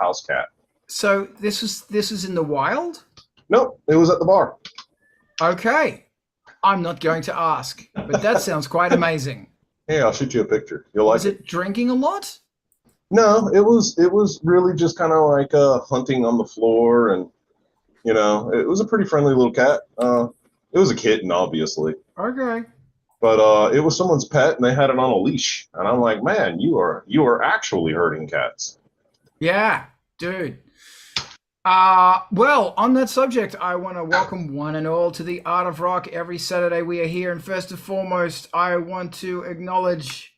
house cat. So this is in the wild? Nope, it was at the bar. Okay. I'm not going to ask, but that sounds quite amazing. Hey, I'll shoot you a picture. You'll Was like it. it drinking a lot? No, it was really just kind of like hunting on the floor, and it was a pretty friendly little cat. It was a kitten, obviously, Okay. but it was someone's pet, and they had it on a leash. And I'm like, man, you are actually hurting cats. Yeah, dude. Well, on that subject, I want to welcome one and all to the Art of Rock. Every Saturday we are here, and first and foremost, I want to acknowledge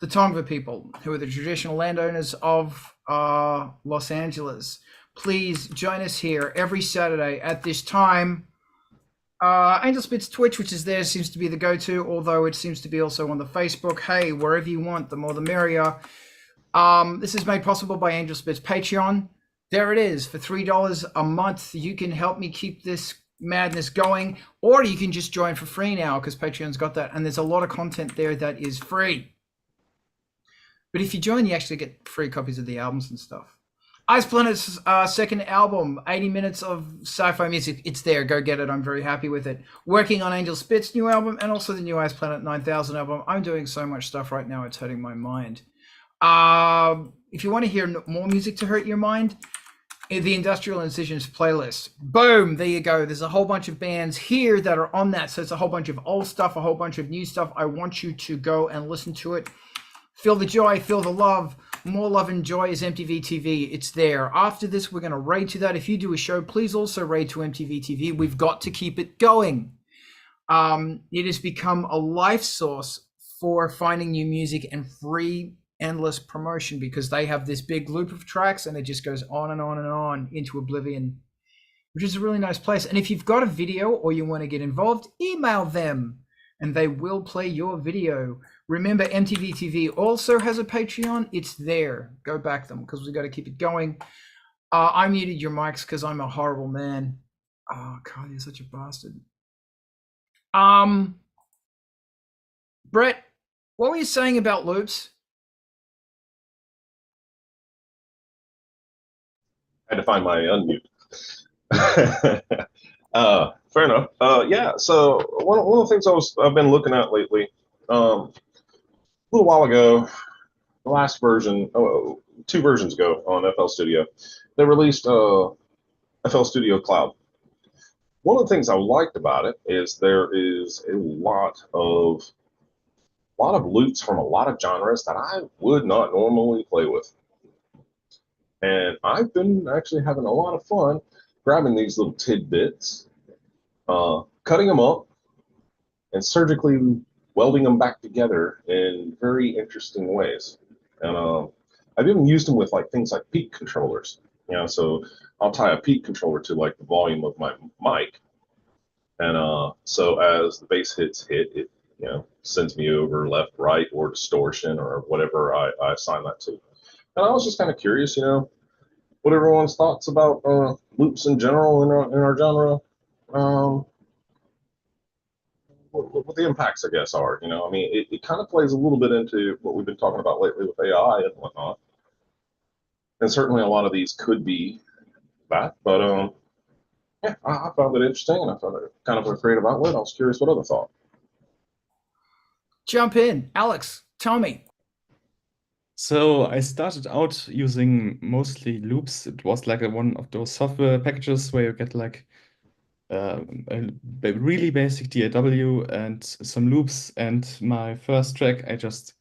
the Tongva people, who are the traditional landowners of Los Angeles. Please join us here every Saturday at this time. Angelspit's Twitch, which is there, seems to be the go-to, although it seems to be also on the Facebook. Hey, wherever you want, the more the merrier. This is made possible by Angelspit's Patreon. There it is. For $3 a month, you can help me keep this madness going, or you can just join for free now because Patreon's got that, and there's a lot of content there that is free. But if you join, you actually get free copies of the albums and stuff. Ice Planet's second album, 80 minutes of sci-fi music. It's there. Go get it. I'm very happy with it. Working on Angelspit's new album and also the new Ice Planet 9000 album. I'm doing so much stuff right now. It's hurting my mind. If you want to hear more music to hurt your mind, the Industrial Incisions playlist. Boom. There you go. There's a whole bunch of bands here that are on that. So it's a whole bunch of old stuff, a whole bunch of new stuff. I want you to go and listen to it. Feel the joy, feel the love. More love and joy is MTV TV. It's there. After this, we're going to raid to that. If you do a show, please also raid to MTV TV. We've got to keep it going. It has become a life source for finding new music and free endless promotion because they have this big loop of tracks and it just goes on and on and on into oblivion, which is a really nice place. And if you've got a video or you want to get involved, email them and they will play your video. Remember, MTV TV also has a Patreon. It's there. Go back them because we've got to keep it going. I muted your mics because I'm a horrible man. Oh, God, you're such a bastard. Brett, what were you saying about loops? I had to find my unmute. Fair enough. Yeah. So one of the things I've been looking at lately, a little while ago, the last version, 2 versions ago on FL Studio, they released FL Studio Cloud. One of the things I liked about it is there is a lot of loops from a lot of genres that I would not normally play with. And I've been actually having a lot of fun grabbing these little tidbits, cutting them up, and surgically welding them back together in very interesting ways. And I've even used them with things like peak controllers. So I'll tie a peak controller to the volume of my mic, and so as the bass hit, it sends me over left, right, or distortion, or whatever I assign that to. And I was just kind of curious, what everyone's thoughts about loops in general in our genre. What the impacts, I guess, are. I mean, it kind of plays a little bit into what we've been talking about lately with AI and whatnot. And certainly a lot of these could be that, but yeah, I found it interesting and I found it kind of a creative outlet. I was curious what other thought. Jump in. Alex, tell me. So I started out using mostly loops. It was one of those software packages where you get a really basic DAW and some loops. And my first track, I just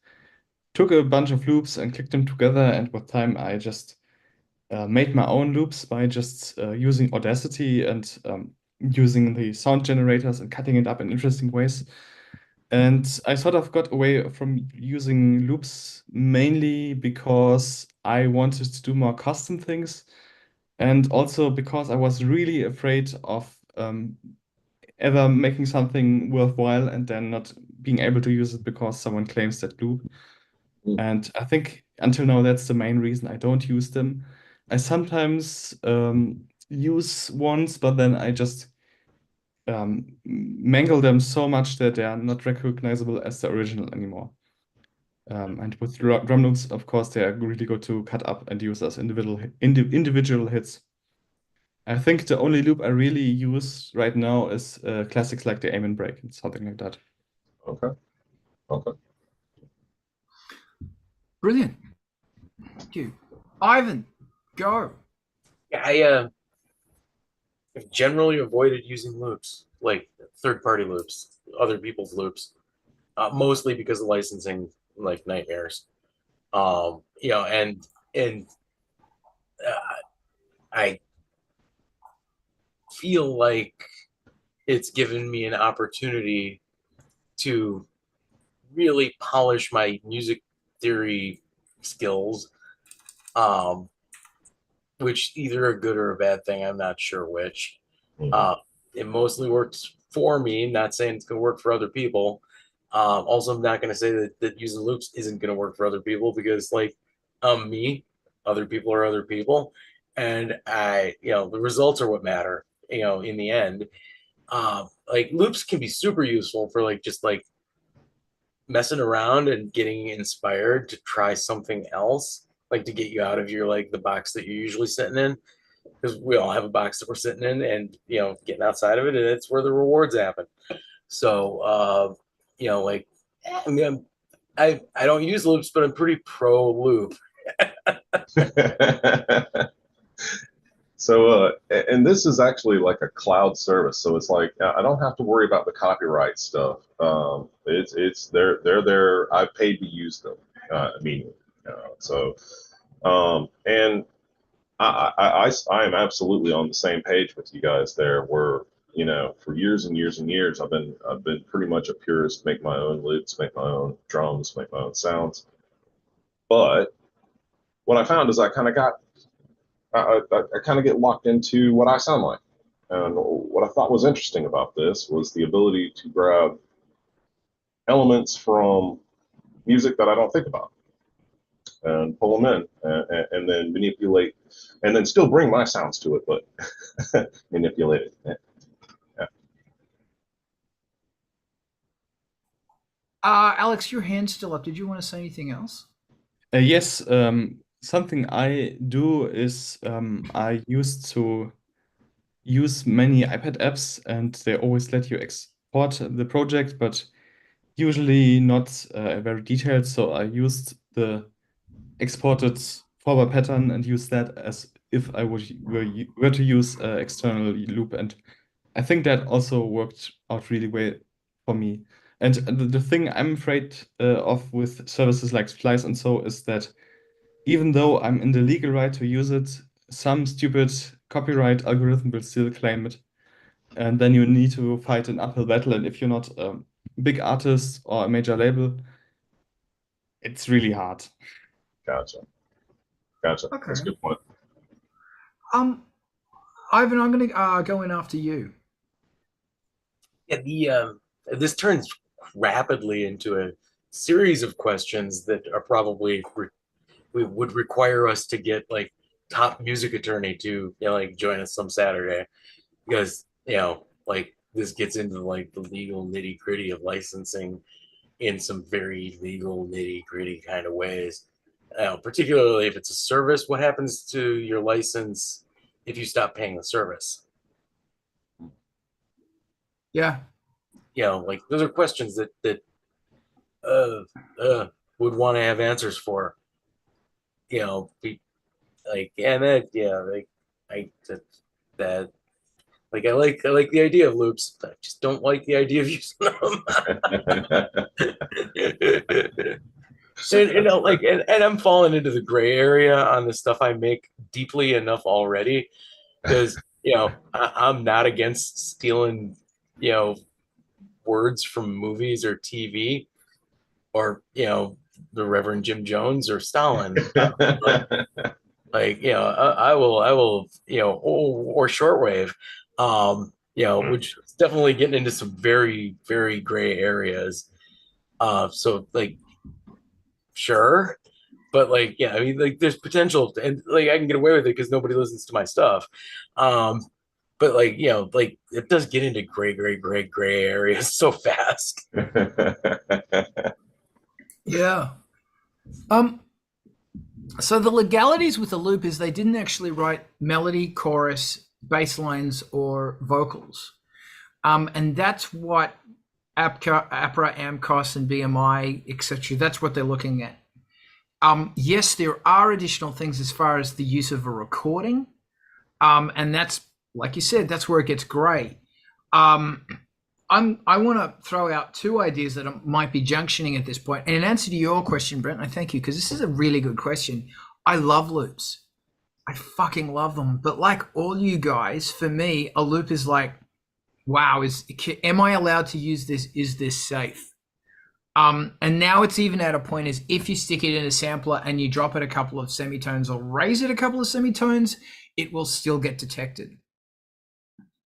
took a bunch of loops and clicked them together. And with time, I just made my own loops by just using Audacity and using the sound generators and cutting it up in interesting ways. And I sort of got away from using loops mainly because I wanted to do more custom things, and also because I was really afraid of ever making something worthwhile and then not being able to use it because someone claims that loop. And I think until now, that's the main reason I don't use them. I sometimes use ones, but then I just mangle them so much that they are not recognizable as the original anymore. And with drum loops, of course, they are really good to cut up and use as individual hits. I think the only loop I really use right now is classics like the Aim and Break and something like that. Okay. Okay. Brilliant. Thank you. Ivan, go. Yeah, I generally avoided using loops, like third-party loops, other people's loops, mostly because of licensing like nightmares. You know, and I feel like it's given me an opportunity to really polish my music theory skills, which either a good or a bad thing. I'm not sure which. It mostly works for me. Not saying it's going to work for other people. Also, I'm not going to say that using loops isn't going to work for other people because, like, me, other people are other people, and the results are what matter. In the end, like loops can be super useful for like just like messing around and getting inspired to try something else, like to get you out of your like the box that you're usually sitting in, because we all have a box that we're sitting in, and getting outside of it, and it's where the rewards happen. So like I mean, I don't use loops, but I'm pretty pro loop. So, and this is actually like a cloud service, so it's like I don't have to worry about the copyright stuff. They're there. I've paid to use them immediately. And I am absolutely on the same page with you guys there. Where for years and years and years, I've been pretty much a purist. Make my own loops, make my own drums, make my own sounds. But what I found is I kind of get locked into what I sound like. And what I thought was interesting about this was the ability to grab elements from music that I don't think about and pull them in and then manipulate and then still bring my sounds to it, but manipulate it. Yeah. Alex, your hand's still up. Did you want to say anything else? Yes, something I do is I used to use many iPad apps, and they always let you export the project, but usually not very detailed. So I used the exported forward pattern and used that as if I were to use external loop, and I think that also worked out really well for me. And the thing I'm afraid of with services like Splice and so is that even though I'm in the legal right to use it, some stupid copyright algorithm will still claim it. And then you need to fight an uphill battle. And if you're not a big artist or a major label, it's really hard. Gotcha. Okay. That's a good point. Ivan, I'm going to go in after you. Yeah, this turns rapidly into a series of questions that are probably would require us to get like top music attorney to like join us some Saturday, because like this gets into like the legal nitty gritty of licensing in some very legal nitty gritty kind of ways. Particularly if it's a service, what happens to your license if you stop paying the service? Yeah. Like those are questions that would want to have answers for. Like I like the idea of loops. I just don't like the idea of using them. And I'm falling into the gray area on the stuff I make deeply enough already, because I'm not against stealing words from movies or TV, or the Reverend Jim Jones or Stalin. I will or shortwave, which is definitely getting into some very, very gray areas. So like, sure, but like, yeah, I mean, like, there's potential, and like, I can get away with it because nobody listens to my stuff. But like, like it does get into gray areas so fast. Yeah. So the legalities with the loop is they didn't actually write melody, chorus, bass lines, or vocals. And that's what APRA, AMCOS, and BMI, etc. That's what they're looking at. Yes, there are additional things as far as the use of a recording. And that's, like you said, that's where it gets grey. I want to throw out two ideas that might be junctioning at this point. And in answer to your question, Brent, I thank you, because this is a really good question. I love loops. I fucking love them. But like all you guys, for me, a loop is like, wow, am I allowed to use this? Is this safe? And now it's even at a point is if you stick it in a sampler and you drop it a couple of semitones or raise it a couple of semitones, it will still get detected.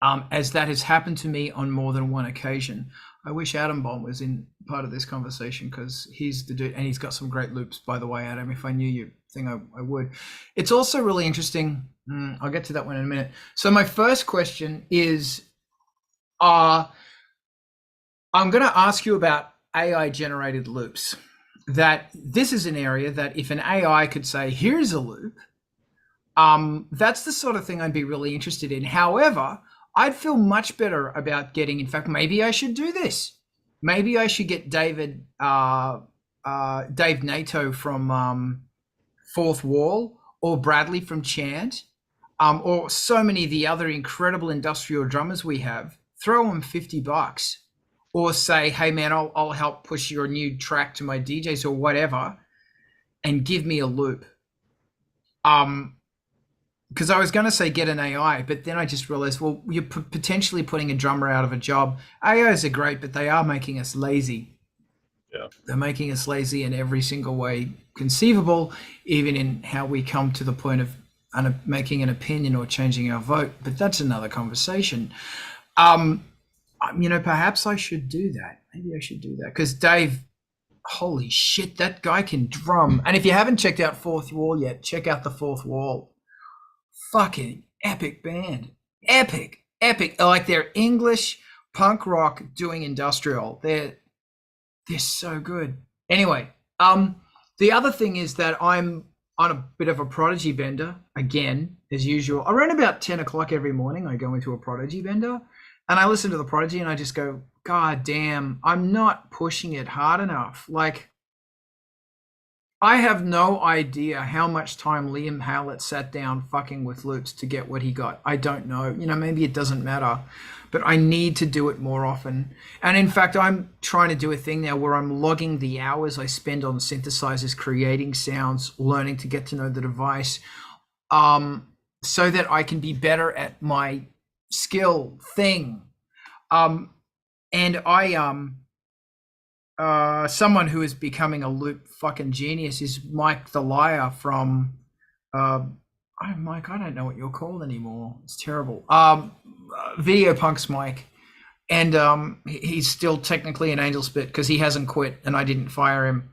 As that has happened to me on more than one occasion. I wish Adam Bomb was in part of this conversation because he's the dude, and he's got some great loops, by the way, Adam. If I knew you thing, I would. It's also really interesting. I'll get to that one in a minute. So my first question is, I'm going to ask you about AI generated loops. That this is an area that if an AI could say, here's a loop, that's the sort of thing I'd be really interested in. However, I'd feel much better about getting, in fact, maybe I should do this. Maybe I should get Dave Nato from Fourth Wall, or Bradley from Chant, or so many of the other incredible industrial drummers we have. Throw them $50, or say, hey man, I'll help push your new track to my DJs or whatever, and give me a loop. Because I was going to say get an AI, but then I just realized, well, you're potentially putting a drummer out of a job. AIs are great, but they are making us lazy. Yeah. They're making us lazy in every single way conceivable, even in how we come to the point of making an opinion or changing our vote. But that's another conversation. Perhaps I should do that. Maybe I should do that. Because Dave, holy shit, that guy can drum. And if you haven't checked out Fourth Wall yet, check out the Fourth Wall. Fucking epic band. Epic. Like they're English punk rock doing industrial. They're so good. Anyway, the other thing is that I'm on a bit of a Prodigy bender, again, as usual. Around about 10 o'clock every morning, I go into a Prodigy bender and I listen to the Prodigy and I just go, God damn, I'm not pushing it hard enough. Like, I have no idea how much time Liam Howlett sat down fucking with loops to get what he got. I don't know. Maybe it doesn't matter, but I need to do it more often. And in fact, I'm trying to do a thing now where I'm logging the hours I spend on synthesizers, creating sounds, learning to get to know the device, so that I can be better at my skill thing. And someone who is becoming a loop fucking genius is Mike the Liar from Mike, I don't know what you're called anymore. It's terrible. Video Punk's Mike. And he's still technically an Angelspit because he hasn't quit and I didn't fire him.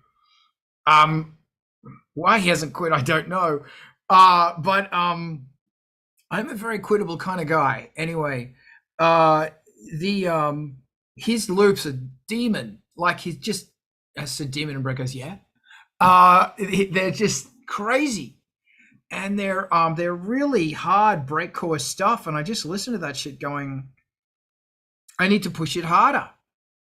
Why he hasn't quit, I don't know. But I'm a very quittable kind of guy. Anyway, his loops are demon. Like he's just, as a demon, and Brett goes, yeah. They're just crazy, and they're really hard breakcore stuff. And I just listen to that shit, going, I need to push it harder.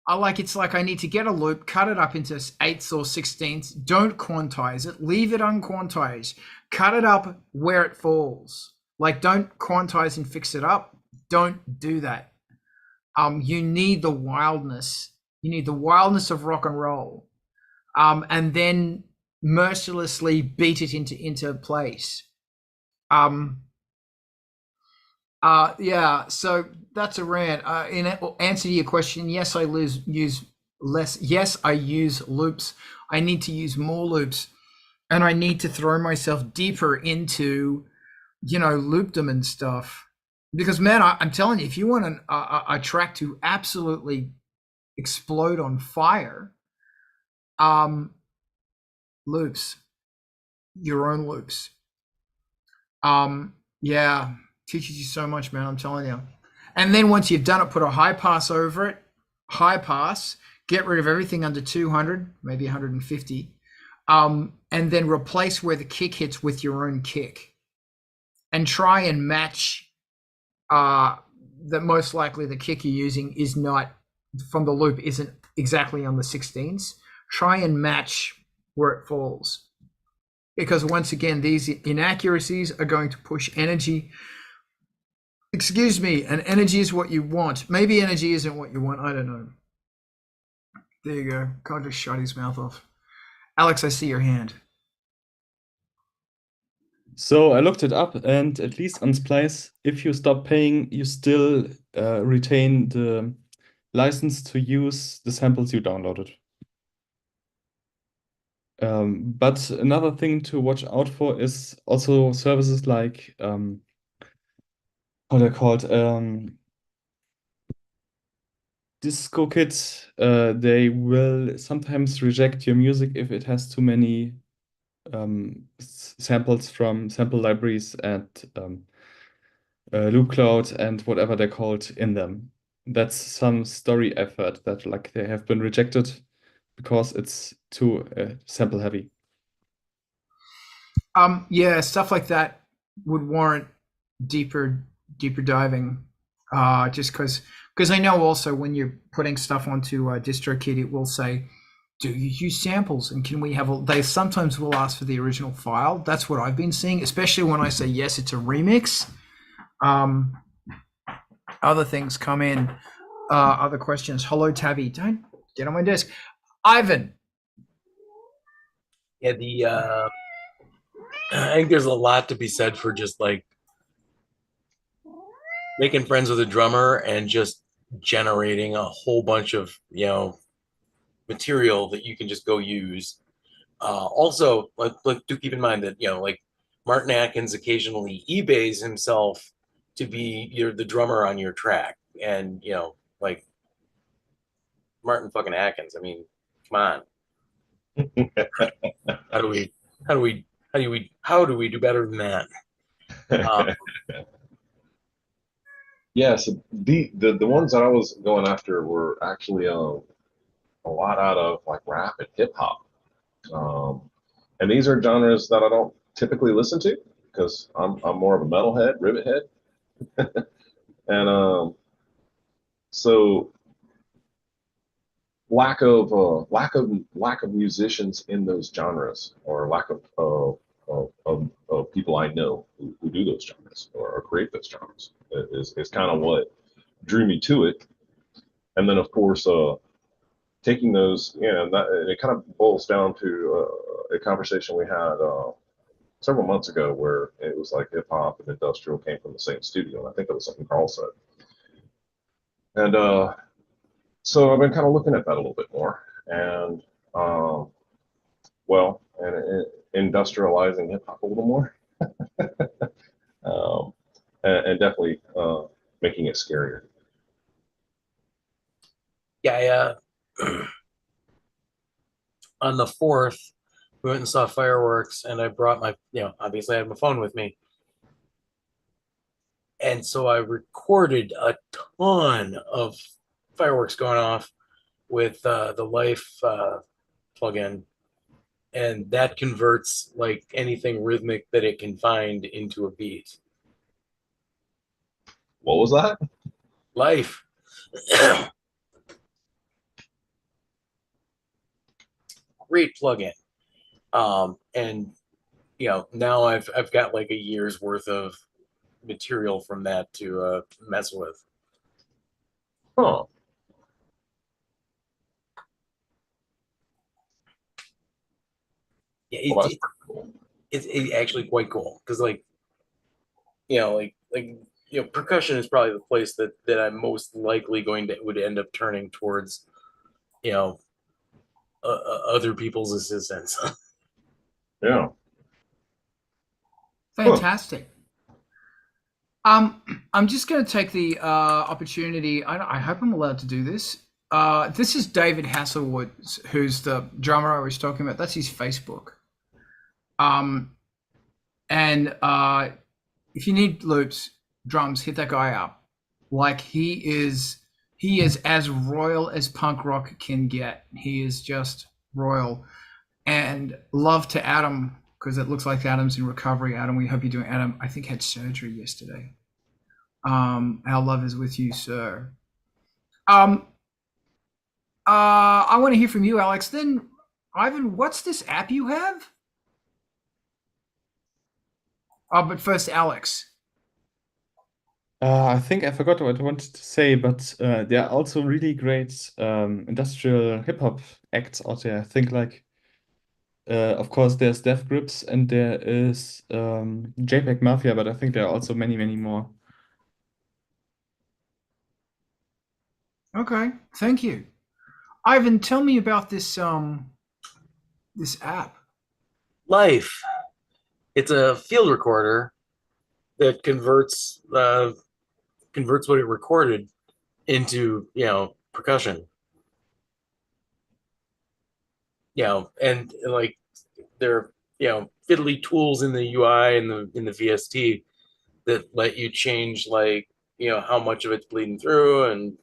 It's like I need to get a loop, cut it up into eighths or sixteenths. Don't quantize it. Leave it unquantized. Cut it up where it falls. Like, don't quantize and fix it up. Don't do that. You need the wildness. You need the wildness of rock and roll, and then mercilessly beat it into place. Yeah. So that's a rant. In answer to your question, yes, I use less. Yes, I use loops. I need to use more loops, and I need to throw myself deeper into, loopdom and stuff. Because man, I'm telling you, if you want a track to absolutely explode on fire, loops, your own loops. Yeah, teaches you so much, man, I'm telling you. And then once you've done it, put a high pass over it, get rid of everything under 200, maybe 150, and then replace where the kick hits with your own kick, and try and match that most likely the kick you're using is not from the loop, isn't exactly on the 16s. Try and match where it falls, because once again, these inaccuracies are going to push energy. Excuse me, and energy is what you want. Maybe energy isn't what you want. I don't know. There you go. God just shut his mouth off. Alex, I see your hand. So I looked it up, and at least on Splice, if you stop paying, you still retain the license to use the samples you downloaded. But another thing to watch out for is also services like how they're called, DiscoKit. They will sometimes reject your music if it has too many samples from sample libraries and loop cloud and whatever they're called in them. That's some story I've heard that like they have been rejected because it's too sample heavy. Yeah, stuff like that would warrant deeper diving. Just because I know also when you're putting stuff onto DistroKid, it will say, do you use samples, and can we have they sometimes will ask for the original file. That's what I've been seeing, especially when I say yes, it's a remix. Other things come in, other questions. Hello, Tabby. Don't get on my desk. Ivan. Yeah, I think there's a lot to be said for just like making friends with a drummer and just generating a whole bunch of, material that you can just go use. Also, do keep in mind that, like Martin Atkins occasionally eBays himself to be the drummer on your track. And, like Martin fucking Atkins. I mean, come on. How do we do better than that? Yeah, so the ones that I was going after were actually a lot out of like rap and hip hop, and these are genres that I don't typically listen to because I'm more of a metalhead, rivet head, and so lack of musicians in those genres, or lack of people I know who do those genres or create those genres is kind of what drew me to it. And then of course taking those, it kind of boils down to a conversation we had several months ago where it was like hip hop and industrial came from the same studio, and I think it was something Carl said. And so I've been kind of looking at that a little bit more, and industrializing hip hop a little more, and definitely making it scarier. Yeah, on the 4th, we went and saw fireworks, and I brought my, obviously I had my phone with me. And so I recorded a ton of fireworks going off with the Life plugin. And that converts like anything rhythmic that it can find into a beat. What was that? Life. Great plugin. And now I've got like a year's worth of material from that to mess with. Oh. Yeah, it's actually quite cool because percussion is probably the place that I'm most likely would end up turning towards, other people's assistance. Yeah. Fantastic. Huh. I'm just going to take the opportunity. I hope I'm allowed to do this. This is David Hasselwood, who's the drummer I was talking about. That's his Facebook. And if you need loops, drums, hit that guy up. Like he is as royal as punk rock can get. He is just royal. And love to Adam, because it looks like Adam's in recovery. Adam, we hope you're doing. Adam, I think, had surgery yesterday. Our love is with you, sir. I want to hear from you, Alex. Then, Ivan, what's this app you have? But first, Alex. I think I forgot what I wanted to say, but there are also really great industrial hip hop acts out there. I think like, of course, there's Death Grips and there is JPEG Mafia, but I think there are also many, many more. Okay, thank you, Ivan. Tell me about this this app. Life. It's a field recorder that converts what it recorded into, percussion. And like there are, fiddly tools in the UI and in the VST that let you change like, how much of it's bleeding through and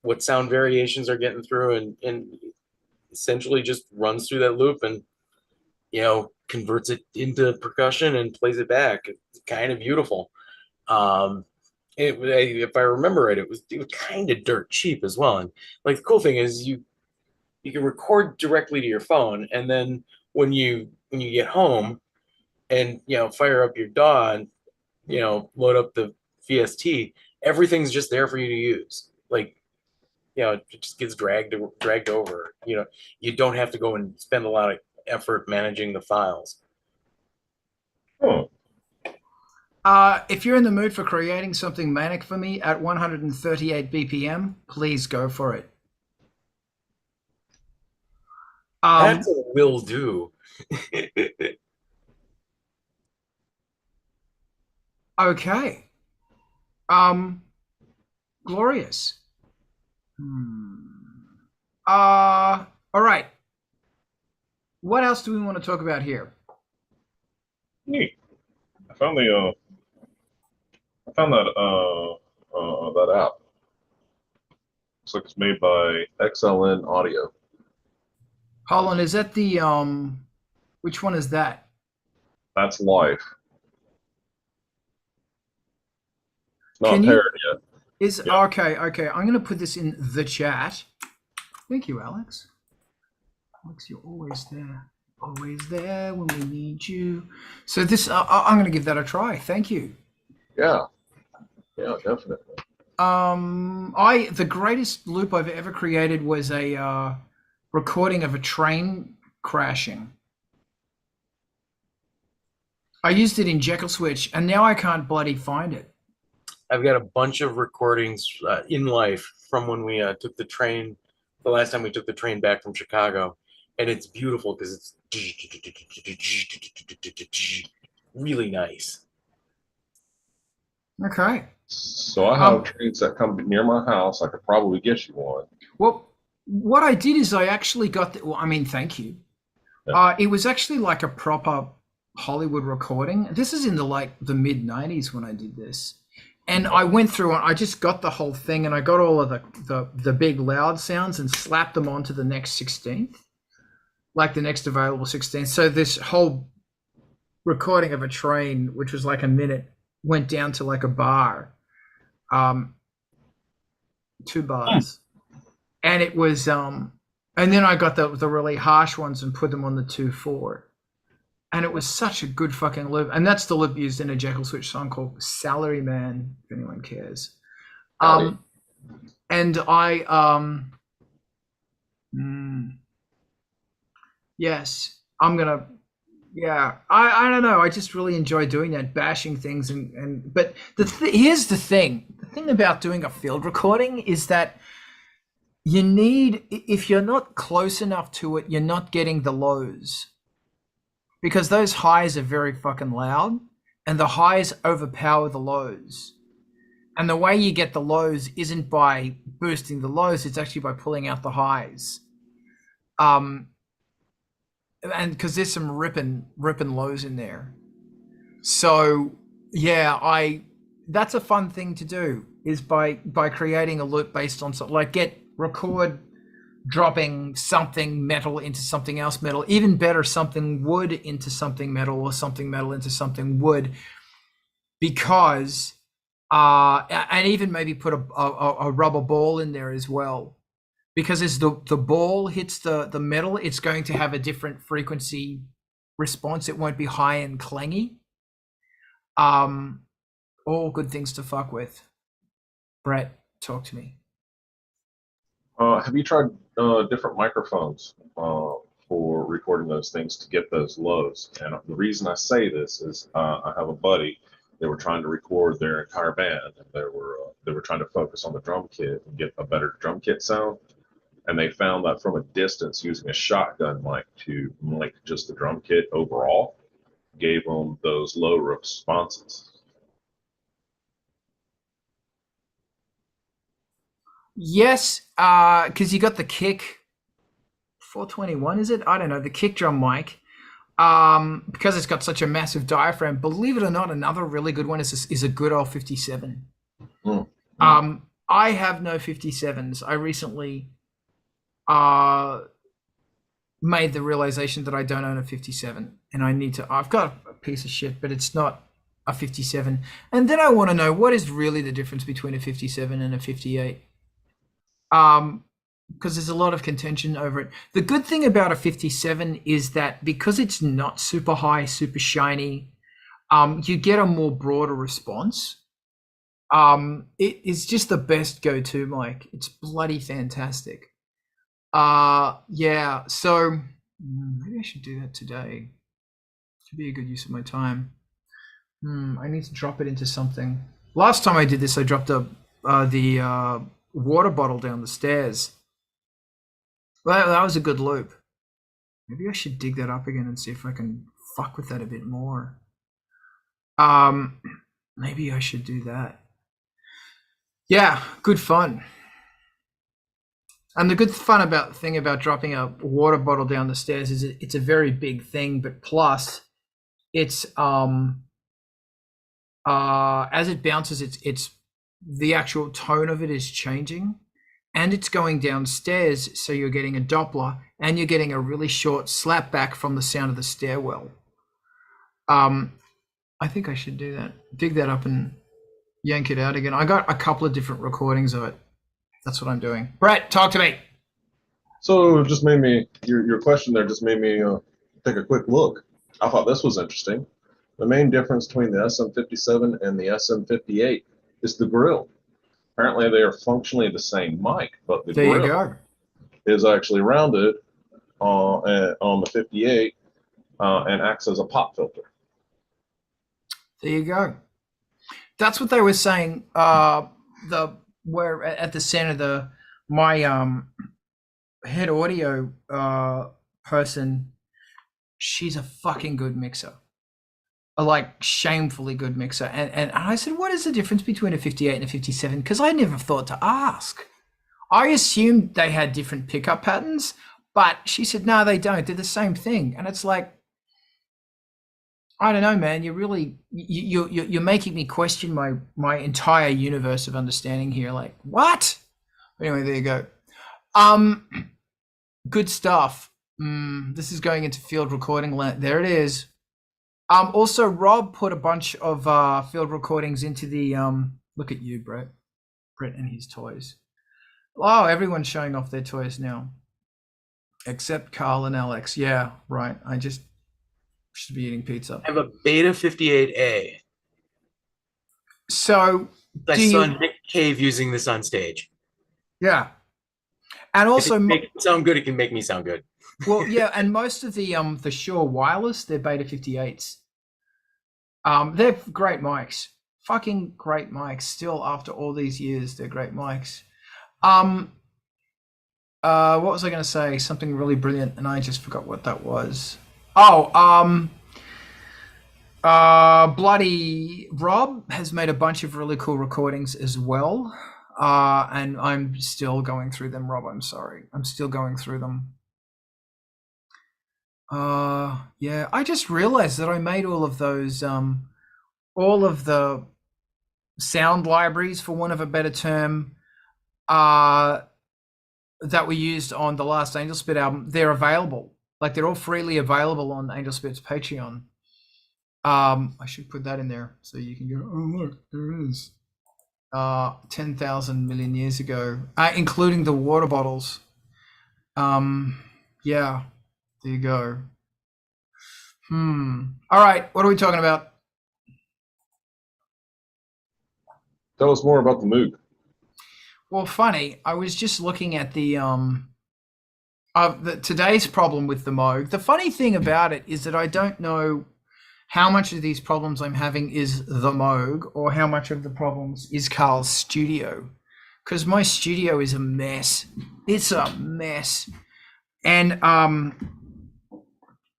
what sound variations are getting through, and essentially just runs through that loop and converts it into percussion and plays it back. It's kind of beautiful. If I remember right, it was kind of dirt cheap as well. And like the cool thing is you can record directly to your phone, and then when you get home and fire up your DAW and load up the VST, everything's just there for you to use. Like it just gets dragged over. You don't have to go and spend a lot of effort managing the files. Oh, If you're in the mood for creating something manic for me at 138 BPM, please go for it. That's a will do. Okay. Glorious. All right. What else do we want to talk about here? neat. I found that app. Looks like it's made by XLN Audio. Hold on, is that the which one is that? That's live. Not Can you- paired yet. Is Yeah. okay. I'm gonna put this in the chat. Thank you, Alex. Alex, you're always there when we need you. So this, I'm gonna give that a try. Thank you. Yeah, definitely. The greatest loop I've ever created was a recording of a train crashing. I used it in Jekyll Switch, and now I can't bloody find it. I've got a bunch of recordings in life from when we took the train, the last time we took the train back from Chicago, and it's beautiful because it's really nice. Okay. So I have trains that come near my house. I could probably get you one. Well, what I did is I actually got the, well, I mean, thank you. Yeah. It was actually like a proper Hollywood recording. This is in the mid 90s when I did this. And I went through and I just got the whole thing, and I got all of the big loud sounds and slapped them onto the next 16th, like the next available 16th. So this whole recording of a train, which was like a minute, went down to like a bar, 2 bars. And it was, and then I got the really harsh ones and put them on the 2/4. And it was such a good fucking loop. And that's the loop used in a Jekyll Switch song called Salaryman, if anyone cares. And I, yes, I'm going to, yeah, I don't know. I just really enjoy doing that, bashing things. But here's the thing. The thing about doing a field recording is that you need, if you're not close enough to it, you're not getting the lows. Because those highs are very fucking loud, and the highs overpower the lows. And the way you get the lows isn't by boosting the lows, it's actually by pulling out the highs. And because there's some ripping lows in there. So yeah, that's a fun thing to do, is by creating a loop based on something like record dropping something metal into something else metal, even better, something wood into something metal or something metal into something wood, because and even maybe put a rubber ball in there as well, because as the ball hits the metal, it's going to have a different frequency response. It won't be high and clangy. All good things to fuck with. Brett, talk to me. Have you tried different microphones for recording those things to get those lows? And the reason I say this is I have a buddy. They were trying to record their entire band, and they were trying to focus on the drum kit and get a better drum kit sound. And they found that from a distance, using a shotgun mic to mic just the drum kit overall, gave them those low responses. Yes, because you got the kick 421, is it? I don't know, the kick drum mic. Because it's got such a massive diaphragm, believe it or not, another really good one is a good old 57. I have no 57s. I recently made the realization that I don't own a 57, and I need to. I've got a piece of shit, but it's not a 57. And then I want to know, what is really the difference between a 57 and a 58? Because there's a lot of contention over it. The good thing about a 57 is that because it's not super high, super shiny, you get a more broader response. It is just the best go-to mic. It's bloody fantastic. Yeah, so maybe I should do that today. Could be a good use of my time. I need to drop it into something. Last time I did this, I dropped the water bottle down the stairs. Well, that was a good loop. Maybe I should dig that up again and see if I can fuck with that a bit more. Maybe I should do that. Yeah, good fun. And the good thing about dropping a water bottle down the stairs is it's a very big thing, but plus it's as it bounces, it's the actual tone of it is changing, and it's going downstairs, so you're getting a Doppler and you're getting a really short slap back from the sound of the stairwell. I think I should do that. Dig that up and yank it out again. I got a couple of different recordings of it. That's what I'm doing. Brett, talk to me. So it just made me, your question there just made me take a quick look. I thought this was interesting. The main difference between the SM57 and the SM58 is the grill. Apparently they are functionally the same mic, but the grill is actually rounded on the 58 and acts as a pop filter. There you go. That's what they were saying. Where at the center, my head audio person, she's a fucking good mixer. Like shamefully good mixer. And I said, what is the difference between a 58 and a 57? Because I never thought to ask. I assumed they had different pickup patterns, but she said, no, they don't. They're the same thing. And it's like, I don't know, man. You're making me question my entire universe of understanding here. Like, what? Anyway, there you go. Good stuff. This is going into field recording land. There it is. Also, Rob put a bunch of field recordings into the look at you, Brett and his toys. Oh, everyone's showing off their toys now, except Carl and Alex. Yeah, right. I just should be eating pizza. I have a Beta 58A. So I saw Nick Cave using this on stage. Yeah, and also if it make it sound good, it can make me sound good. Well, yeah, and most of the Shure wireless, they're Beta 58s. They're great mics, fucking great mics. Still, after all these years, they're great mics. What was I going to say? Something really brilliant, and I just forgot what that was. Oh, bloody Rob has made a bunch of really cool recordings as well. And I'm still going through them, Rob. I'm sorry. I'm still going through them. Yeah, I just realized that I made all of those, all of the sound libraries, for want of a better term, that were used on the last Angelspit album, they're available. Like they're all freely available on Angelspit's Patreon. I should put that in there so you can go, oh look, there it is. 10,000 million years ago, including the water bottles. Yeah, there you go. All right, what are we talking about? Tell us more about the Moog. Well, funny, I was just looking at the today's problem with the Moog. The funny thing about it is that I don't know how much of these problems I'm having is the Moog or how much of the problems is Carl's studio, because my studio is a mess. It's a mess. And as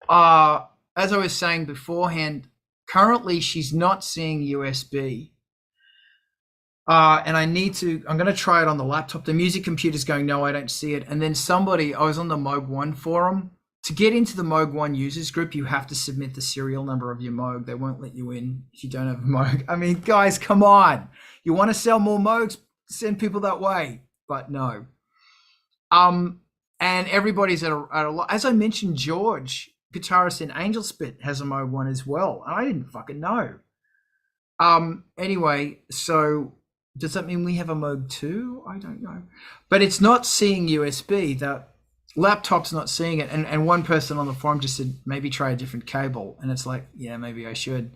I was saying beforehand, currently she's not seeing USB. And I'm going to try it on the laptop. The music computer's going, no, I don't see it. And then I was on the Moog One forum. To get into the Moog One users group, you have to submit the serial number of your Moog. They won't let you in if you don't have a Moog. I mean, guys, come on. You want to sell more Moogs? Send people that way. But no. And everybody's at a as I mentioned, George, guitarist in Angelspit, has a Moog One as well. And I didn't fucking know. Anyway, so does that mean we have a Moog 2? I don't know. But it's not seeing USB. The laptop's not seeing it. And one person on the forum just said, maybe try a different cable. And it's like, yeah, maybe I should.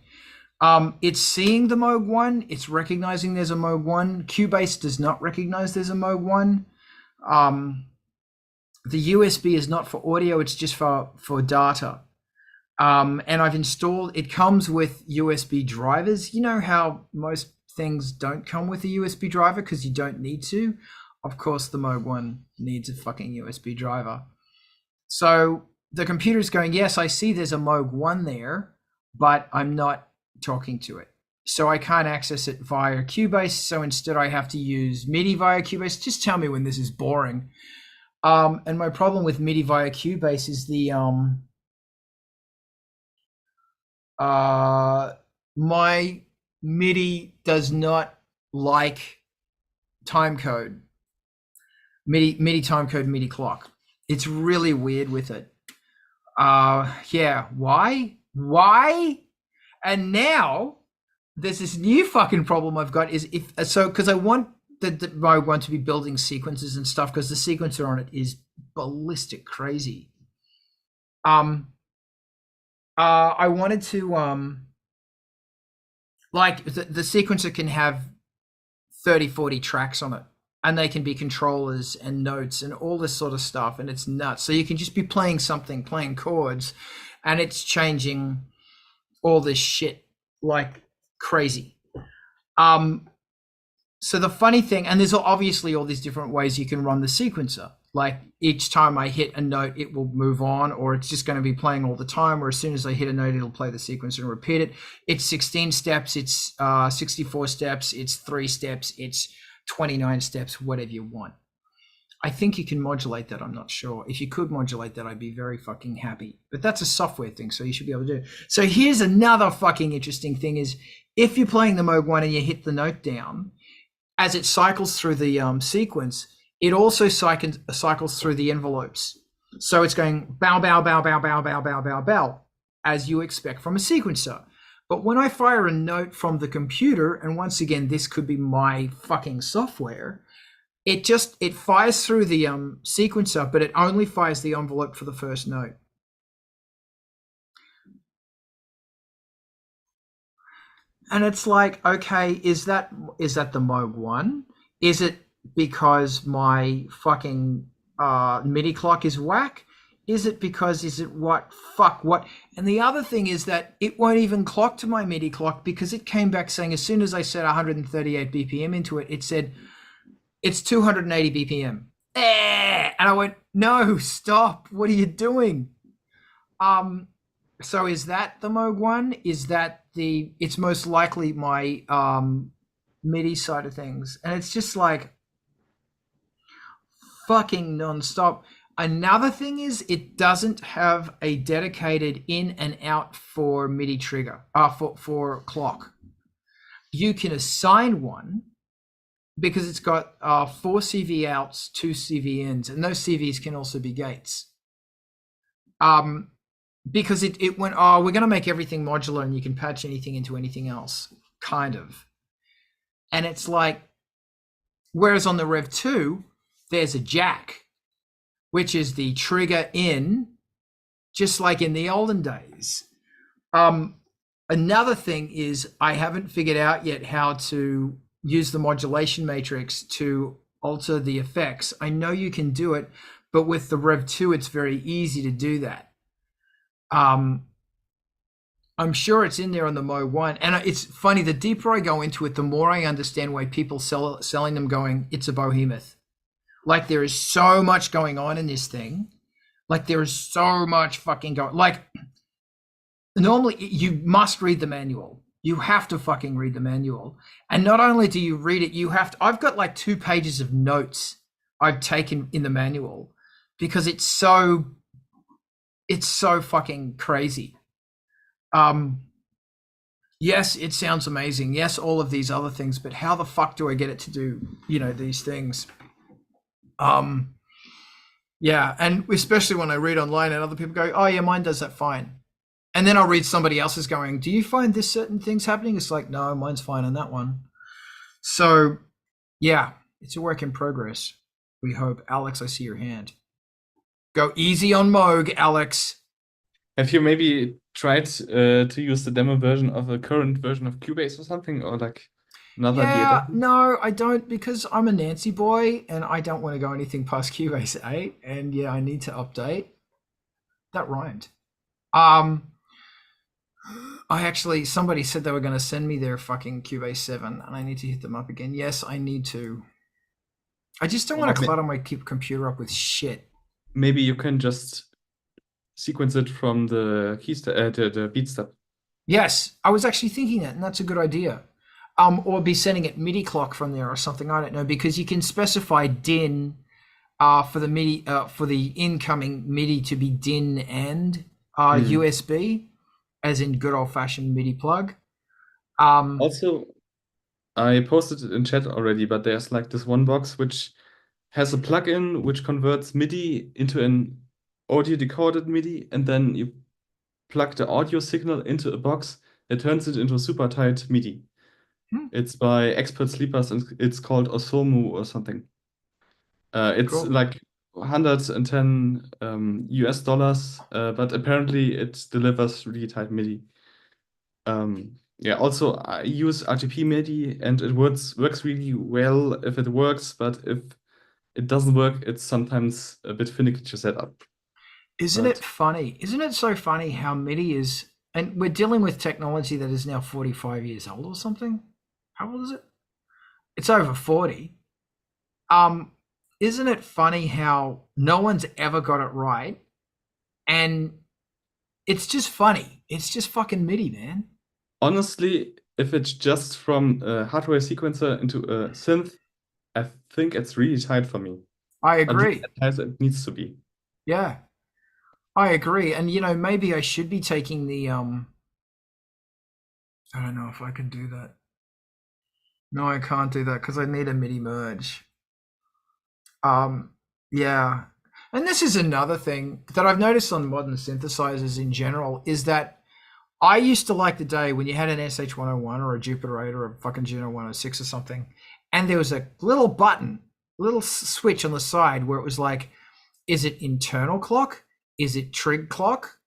It's seeing the Moog One. It's recognizing there's a Moog One. Cubase does not recognize there's a Moog One. The USB is not for audio. It's just for data. And I've installed, it comes with USB drivers. You know how most things don't come with a USB driver because you don't need to? Of course, the Moog One needs a fucking USB driver. So the computer's going, yes, I see there's a Moog One there, but I'm not talking to it. So I can't access it via Cubase. So instead I have to use MIDI via Cubase. Just tell me when this is boring. And my problem with MIDI via Cubase is my MIDI does not like timecode. MIDI timecode, MIDI clock. It's really weird with it. Yeah, why? And now there's this new fucking problem I've got is because I want I want to be building sequences and stuff because the sequencer on it is ballistic crazy. I wanted to like the sequencer can have 30-40 tracks on it, and they can be controllers and notes and all this sort of stuff, and it's nuts. So you can just be playing chords, and it's changing all this shit like crazy. So the funny thing, and there's obviously all these different ways you can run the sequencer. Like each time I hit a note, it will move on, or it's just going to be playing all the time, or as soon as I hit a note, it'll play the sequencer and repeat it. It's 16 steps, it's 64 steps, it's 3 steps, it's 29 steps, whatever you want. I think you can modulate that. I'm not sure. If you could modulate that, I'd be very fucking happy. But that's a software thing, so you should be able to do it. So here's another fucking interesting thing is if you're playing the Moog One and you hit the note down, as it cycles through the sequence, it also cycles through the envelopes. So it's going bow, bow, bow, bow, bow, bow, bow, bow, bow, as you expect from a sequencer. But when I fire a note from the computer, and once again, this could be my fucking software, it fires through the sequencer, but it only fires the envelope for the first note. And it's like, okay, is that the Moog One? Is it because my fucking MIDI clock is whack? Is it what? And the other thing is that it won't even clock to my MIDI clock because it came back saying as soon as I set 138 BPM into it, it said it's 280 BPM. And I went, no, stop. What are you doing? So is that the Moog One? Is that it's most likely my MIDI side of things. And it's just like fucking nonstop. Another thing is it doesn't have a dedicated in and out for MIDI trigger, for clock. You can assign one, because it's got 4 CV outs, 2 CV ins, and those CVs can also be gates. Because it went, oh, we're going to make everything modular and you can patch anything into anything else, kind of. And it's like, whereas on the Rev 2, there's a jack, which is the trigger in, just like in the olden days. Another thing is I haven't figured out yet how to use the modulation matrix to alter the effects. I know you can do it, but with the Rev 2, it's very easy to do that. I'm sure it's in there on the Moog One. And it's funny, the deeper I go into it, the more I understand why people selling them going, it's a behemoth. Like there is so much going on in this thing. Like there is so much fucking going. Like normally you must read the manual. You have to fucking read the manual. And not only do you read it, you have to, I've got like 2 pages of notes I've taken in the manual because it's so fucking crazy. Yes, it sounds amazing. Yes, all of these other things, but how the fuck do I get it to do, these things? Yeah, and especially when I read online and other people go, oh yeah, mine does that fine. And then I'll read somebody else's going, do you find this certain things happening? It's like, no, mine's fine on that one. So yeah, it's a work in progress. We hope. Alex, I see your hand. Go easy on Moog, Alex. Have you maybe tried to use the demo version of a current version of Cubase or something, or like another Yeah, DAW? no, I don't, because I'm a Nancy boy and I don't want to go anything past Cubase 8. And yeah, I need to update. That rhymed. Somebody said they were going to send me their fucking Cubase 7 and I need to hit them up again. Yes, I need to. I just don't want to clutter my computer up with shit. Maybe you can just sequence it from the the beat step. Yes, I was actually thinking that, and that's a good idea. Or be sending it MIDI clock from there or something. I don't know, because you can specify DIN for the MIDI for the incoming MIDI to be DIN and USB, as in good old fashioned MIDI plug. Also, I posted it in chat already, but there's like this one box which has a plugin which converts MIDI into an audio decoded MIDI, and then you plug the audio signal into a box that turns it into super tight MIDI. It's by Expert Sleepers and it's called Osumu or something. It's Cool. like 110 US dollars, but apparently it delivers really tight MIDI. Yeah, also I use RTP MIDI and it works really well if it works, but if it doesn't work, it's sometimes a bit finicky to set up. Isn't it funny? Isn't it so funny how MIDI is, and we're dealing with technology that is now 45 years old or something? How old is it? It's over 40. Isn't it funny how no one's ever got it right? And it's just funny. It's just fucking MIDI, man. Honestly, if it's just from a hardware sequencer into a synth, I think it's really tight for me. I At least agree. as it needs to be. Yeah, I agree. And, maybe I should be taking the, I don't know if I can do that. No, I can't do that because I need a MIDI merge. Yeah. And this is another thing that I've noticed on modern synthesizers in general is that I used to like the day when you had an SH-101 or a Jupiter 8 or a fucking Juno 106 or something, and there was a little button, little switch on the side where it was like, is it internal clock? Is it trig clock?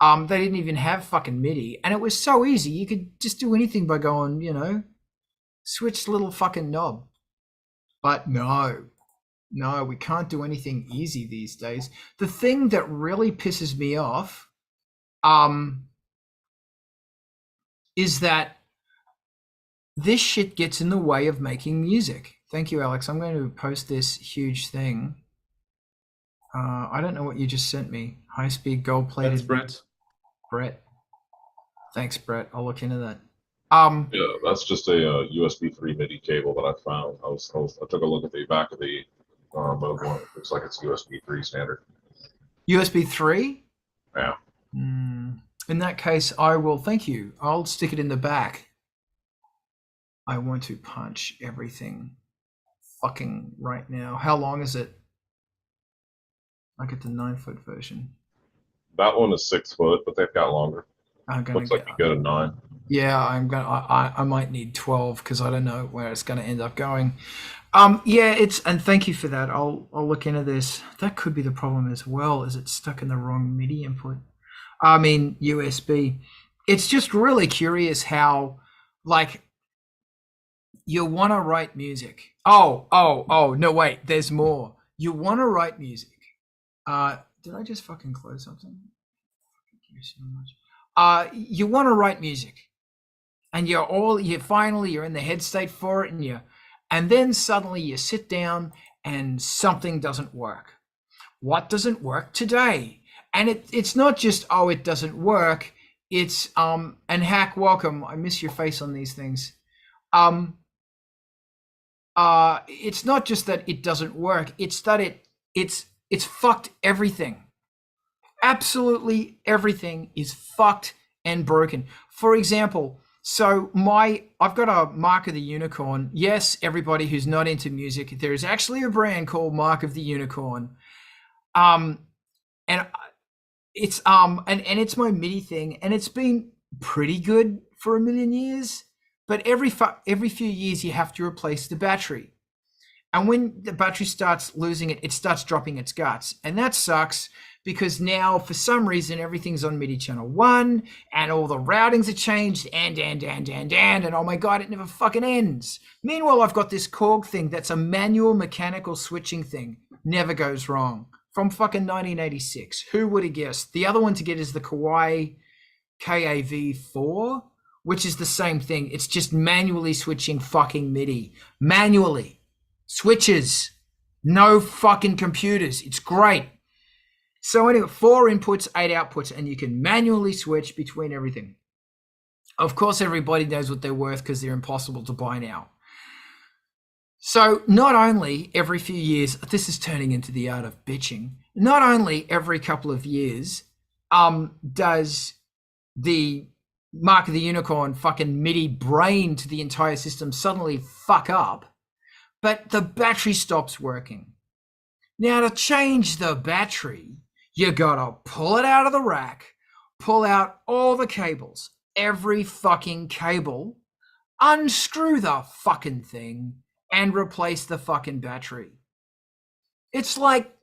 They didn't even have fucking MIDI, and it was so easy. You could just do anything by going, switch the little fucking knob. But no, we can't do anything easy these days. The thing that really pisses me off, is that this shit gets in the way of making music. Thank you, Alex. I'm going to post this huge thing. I don't know what you just sent me. High-speed gold-plated. That's Brett. Brett. Thanks, Brett. I'll look into that. Yeah, that's just a USB 3 MIDI cable that I found. I took a look at the back of the Moog One. It looks like it's USB 3 standard. USB 3? Yeah. In that case, I will, thank you. I'll stick it in the back. I want to punch everything. fucking right now. How long is it? I get the 9-foot version. That one is 6 foot, but they've got longer. I'm gonna Looks like you go to 9. Yeah, I might need 12 because I don't know where it's gonna end up going. Yeah, and thank you for that. I'll look into this. That could be the problem as well, is it's stuck in the wrong MIDI input. I mean USB. It's just really curious how, like, you want to write music. Oh, no, wait, there's more. You want to write music. Did I just fucking close something? Thank you so much. You want to write music, and you're in the head state for it, and then suddenly you sit down and something doesn't work. What doesn't work today? And it's not just, it doesn't work. It's and Hack, welcome. I miss your face on these things. It's not just that it doesn't work. It's that it's fucked everything. Absolutely everything is fucked and broken. For example, so I've got a Mark of the Unicorn. Yes, everybody who's not into music, there is actually a brand called Mark of the Unicorn. And it's it's my MIDI thing, and it's been pretty good for a million years. But every few years you have to replace the battery. And when the battery starts losing it, it starts dropping its guts. And that sucks, because now for some reason everything's on MIDI channel 1 and all the routings are changed and oh my god, it never fucking ends. Meanwhile, I've got this Korg thing that's a manual mechanical switching thing. Never goes wrong. From fucking 1986. Who would have guessed? The other one to get is the Kawai KAV4, which is the same thing. It's just manually switching fucking MIDI. Manually. Switches. No fucking computers. It's great. So anyway, 4 inputs, 8 outputs, and you can manually switch between everything. Of course, everybody knows what they're worth because they're impossible to buy now. So not only every few years, this is turning into the art of bitching, not only every couple of years does the Mark of the Unicorn fucking MIDI brain to the entire system suddenly fuck up, but the battery stops working. Now, to change the battery, you gotta pull it out of the rack, pull out all the cables, every fucking cable, unscrew the fucking thing, and replace the fucking battery. It's like,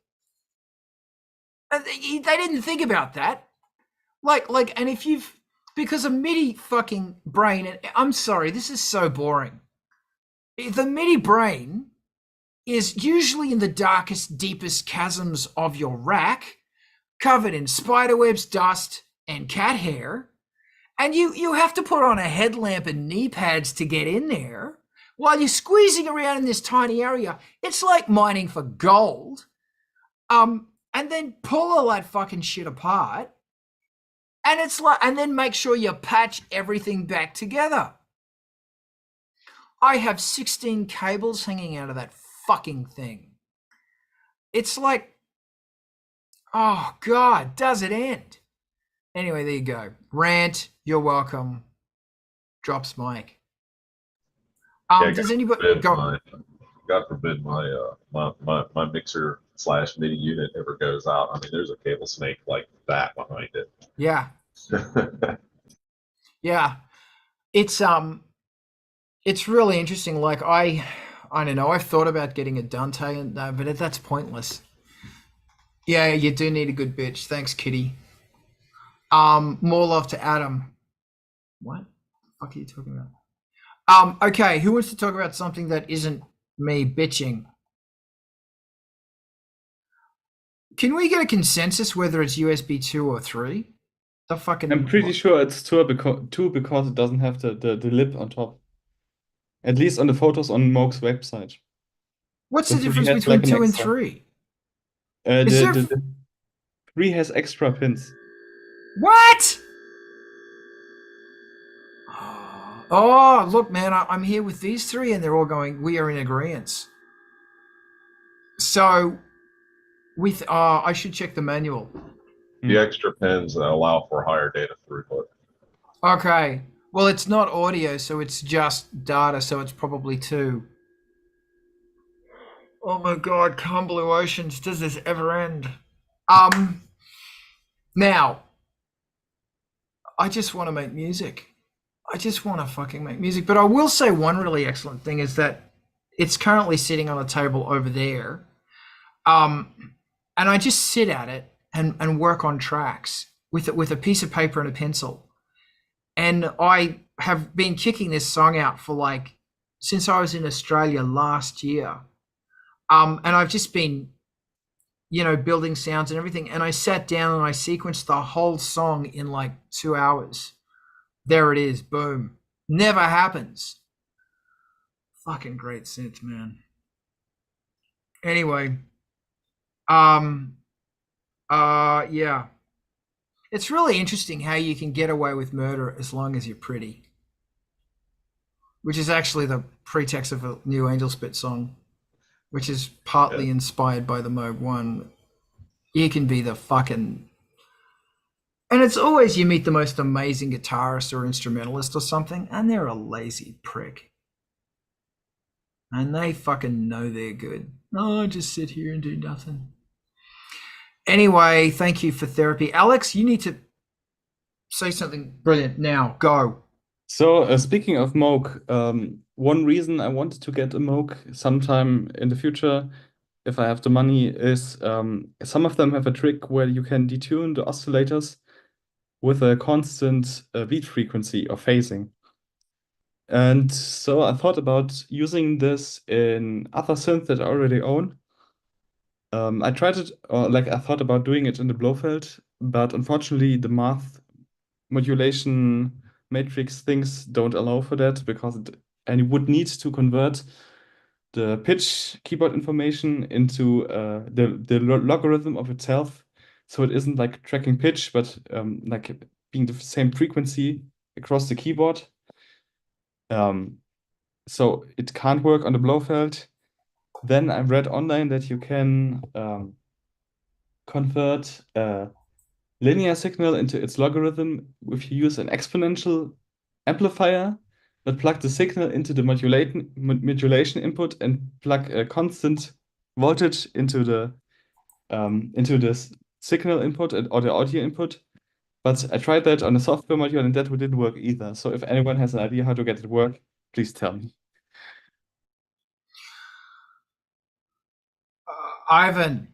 they didn't think about that. And if because a MIDI fucking brain, and I'm sorry, this is so boring. The MIDI brain is usually in the darkest, deepest chasms of your rack, covered in spiderwebs, dust, and cat hair. And you have to put on a headlamp and knee pads to get in there. While you're squeezing around in this tiny area, it's like mining for gold. And then pull all that fucking shit apart. And then make sure you patch everything back together. I have 16 cables hanging out of that fucking thing. It's like, oh God, does it end? Anyway, there you go. Rant, you're welcome. Drops mic. Does anybody go? God forbid my mixer / MIDI unit ever goes out. I mean, there's a cable snake like that behind it. Yeah. Yeah. It's really interesting. Like I don't know. I've thought about getting a Dante, but that's pointless. Yeah, you do need a good bitch. Thanks, Kitty. More love to Adam. What the fuck are you talking about? Okay, who wants to talk about something that isn't me bitching? Can we get a consensus whether it's USB 2 or 3? The fucking. I'm pretty sure it's 2 because it doesn't have the lip on top. At least on the photos on Moog's website. What's the The 3 difference has between like an 2 and extra. 3? The 3 has extra pins. What? Oh, look, man, I'm here with these 3 and they're all going, we are in agreement. So, I should check the manual. The extra pins that allow for higher data throughput. Okay. Well, it's not audio, so it's just data, so it's probably 2. Oh my God, calm blue oceans. Does this ever end? Now, I just want to make music. I just want to fucking make music. But I will say one really excellent thing is that it's currently sitting on a table over there. And I just sit at it and work on tracks with a piece of paper and a pencil. And I have been kicking this song out for like since I was in Australia last year. And I've just been, building sounds and everything. And I sat down and I sequenced the whole song in like 2 hours. There it is. Boom. Never happens. Fucking great synth, man. Anyway. Yeah. It's really interesting how you can get away with murder as long as you're pretty. Which is actually the pretext of a new Angelspit song, which is partly inspired by the Moog One. You can be the fucking... And it's always you meet the most amazing guitarist or instrumentalist or something, and they're a lazy prick. And they fucking know they're good. Oh, just sit here and do nothing. Anyway, thank you for therapy. Alex, you need to say something brilliant now. Go. So, speaking of Moog, one reason I wanted to get a Moog sometime in the future, if I have the money, is some of them have a trick where you can detune the oscillators with a constant beat frequency or phasing. And so I thought about using this in other synths that I already own. I tried it, or like I thought about doing it in the Blofeld, but unfortunately the math modulation matrix things don't allow for that and you would need to convert the pitch keyboard information into the logarithm of itself, so it isn't like tracking pitch, but like being the same frequency across the keyboard. So it can't work on the Blofeld. Then I read online that you can convert a linear signal into its logarithm if you use an exponential amplifier, but plug the signal into the modulation input and plug a constant voltage into the signal input or the audio input. But I tried that on a software module and that didn't work either. So if anyone has an idea how to get it work, please tell me. Ivan.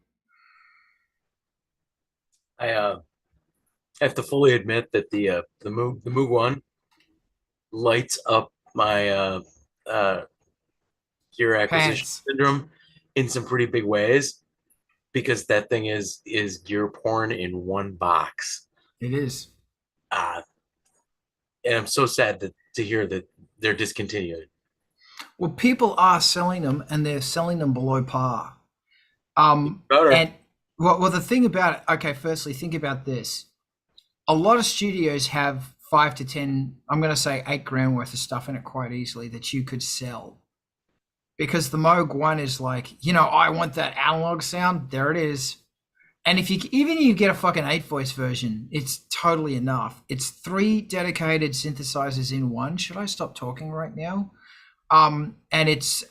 I have to fully admit that the Moog One lights up my gear acquisition syndrome in some pretty big ways, because that thing is gear porn in one box. It is. And I'm so sad to hear that they're discontinued. Well, people are selling them, and they're selling them below par. Better. And well, the thing about it, okay, firstly, think about this. A lot of studios have 5 to 10, I'm going to say $8,000 worth of stuff in it quite easily that you could sell. Because the Moog One is like, I want that analog sound. There it is. And if you get a fucking 8-voice version, it's totally enough. It's 3 dedicated synthesizers in one. Should I stop talking right now? And it's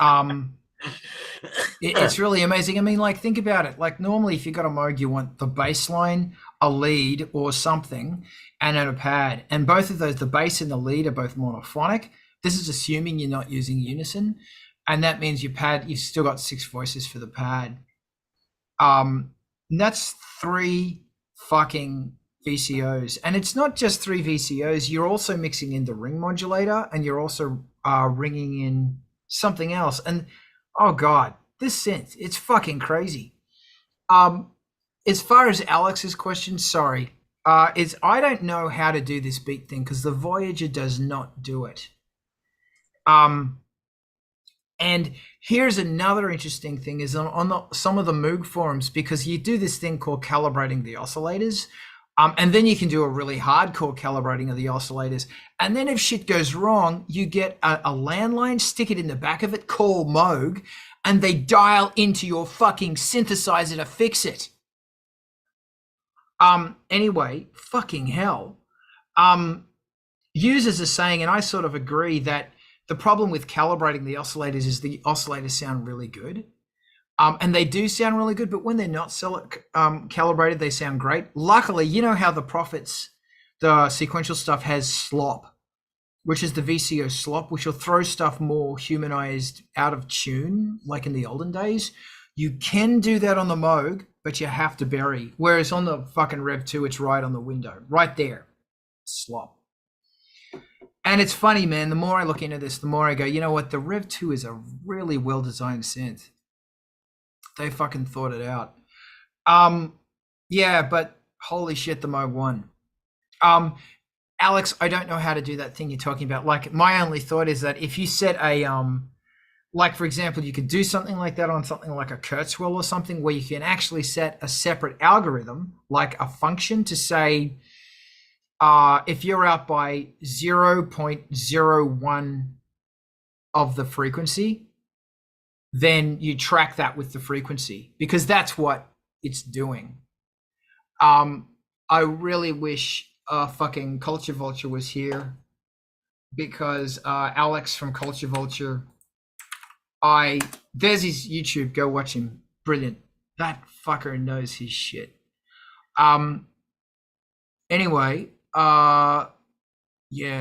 it's really amazing. I mean, like, think about it. Like, normally if you got a Moog, you want the bass line, a lead or something, and then a pad. And both of those, the bass and the lead, are both monophonic. This is assuming you're not using unison. And that means your pad, you've still got 6 voices for the pad. And that's 3 fucking VCOs. And it's not just 3 VCOs. You're also mixing in the ring modulator, and you're also ringing in something else. And oh God, this synth, it's fucking crazy. As far as Alex's question, sorry, is I don't know how to do this beat thing because the Voyager does not do it. And here's another interesting thing is on some of the Moog forums, because you do this thing called calibrating the oscillators. And then you can do a really hardcore calibrating of the oscillators. And then if shit goes wrong, you get a landline, stick it in the back of it, call Moog, and they dial into your fucking synthesizer to fix it. Anyway, fucking hell. Users are saying, and I sort of agree, that the problem with calibrating the oscillators is the oscillators sound really good. And they do sound really good, but when they're not calibrated, they sound great. Luckily, you know how the Prophets, the sequential stuff has slop, which is the VCO slop, which will throw stuff more humanized out of tune, like in the olden days. You can do that on the Moog, but you have to bury. Whereas on the fucking Rev 2, it's right on the window, right there. Slop. And it's funny, man, the more I look into this, the more I go, you know what? The Rev 2 is a really well-designed synth. They fucking thought it out. Yeah, but holy shit, the Moog One. Alex, I don't know how to do that thing you're talking about. Like, my only thought is that if you set a, like, for example, you could do something like that on something like a Kurzweil or something where you can actually set a separate algorithm, like a function to say, if you're out by 0.01 of the frequency, then you track that with the frequency, because that's what it's doing. I really wish fucking Culture Vulture was here, because Alex from Culture Vulture, there's his YouTube, go watch him. Brilliant. That fucker knows his shit. Anyway, yeah,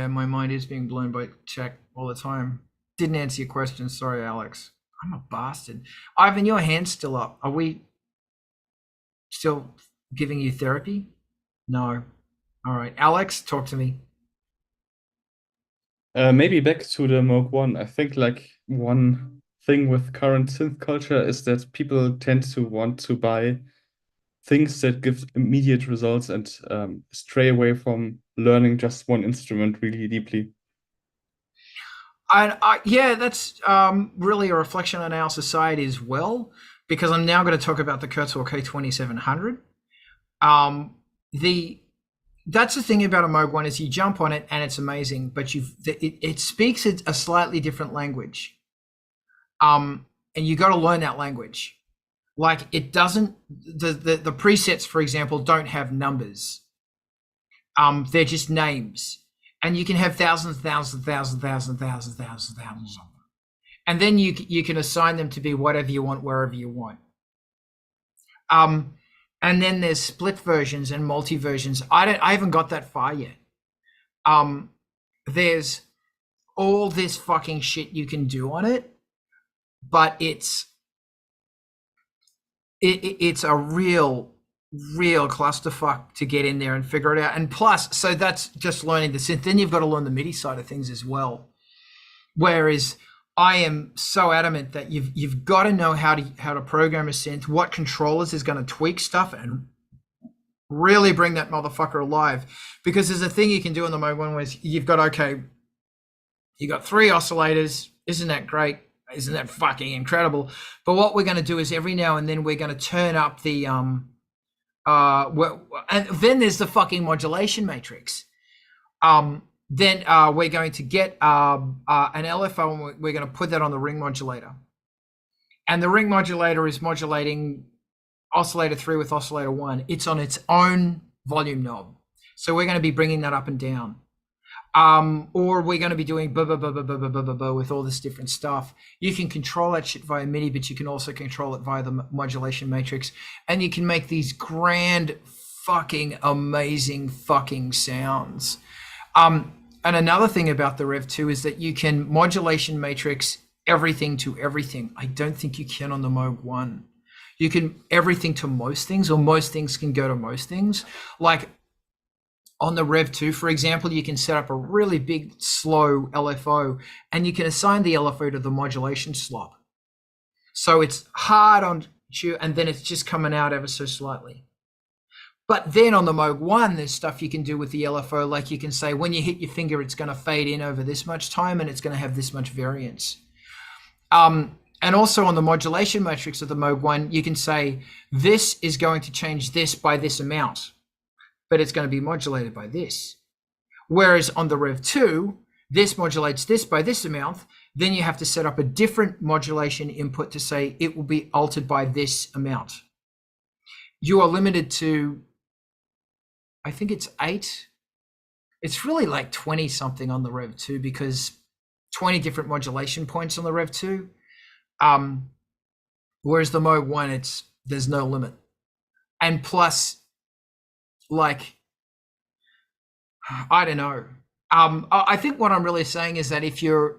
my mind is being blown by tech all the time. Didn't answer your question, sorry, Alex. I'm a bastard. Ivan, your hand's still up. Are we still giving you therapy? No. All right, Alex, talk to me. Maybe back to the Moog One. I think like one thing with current synth culture is that people tend to want to buy things that give immediate results and stray away from learning just one instrument really deeply. And yeah, that's really a reflection on our society as well, because I'm now going to talk about the Kurzweil K2700. That's the thing about a Moog One is you jump on it and it's amazing, but it speaks a slightly different language, and you got to learn that language. Like, it doesn't, the presets, for example, don't have numbers. They're just names. And you can have thousands of them. And then you can assign them to be whatever you want, wherever you want. And then there's split versions and multi versions. I haven't got that far yet. There's all this fucking shit you can do on it, but it's a real clusterfuck to get in there and figure it out. And plus, so that's just learning the synth. Then you've got to learn the MIDI side of things as well. Whereas I am so adamant that you've got to know how to program a synth, what controllers is going to tweak stuff, and really bring that motherfucker alive. Because there's a thing you can do on the Moog One where you've got 3 oscillators. Isn't that great? Isn't that fucking incredible? But what we're going to do is every now and then we're going to turn up the and then there's the fucking modulation matrix. Then we're going to get an LFO and we're going to put that on the ring modulator. And the ring modulator is modulating oscillator 3 with oscillator 1. It's on its own volume knob. So we're going to be bringing that up and down. Or we're going to be doing with all this different stuff. You can control that shit via MIDI, but you can also control it via the modulation matrix. And you can make these grand fucking amazing fucking sounds. And another thing about the Rev 2 is that you can modulation matrix everything to everything. I don't think you can on the Moog One. You can everything to most things, or most things can go to most things. Like on the Rev 2, for example, you can set up a really big, slow LFO, and you can assign the LFO to the modulation slot. So it's hard on you, and then it's just coming out ever so slightly. But then on the Moog One, there's stuff you can do with the LFO, like you can say, when you hit your finger, it's going to fade in over this much time, and it's going to have this much variance. And also on the modulation matrix of the Moog One, you can say, this is going to change this by this amount, but it's going to be modulated by this. Whereas on the Rev 2, this modulates this by this amount. Then you have to set up a different modulation input to say it will be altered by this amount. You are limited to, I think it's 8. It's really like 20 something on the Rev 2, because 20 different modulation points on the Rev 2. Whereas the Moog One, there's no limit. And plus, like, I don't know. I think what I'm really saying is that if you're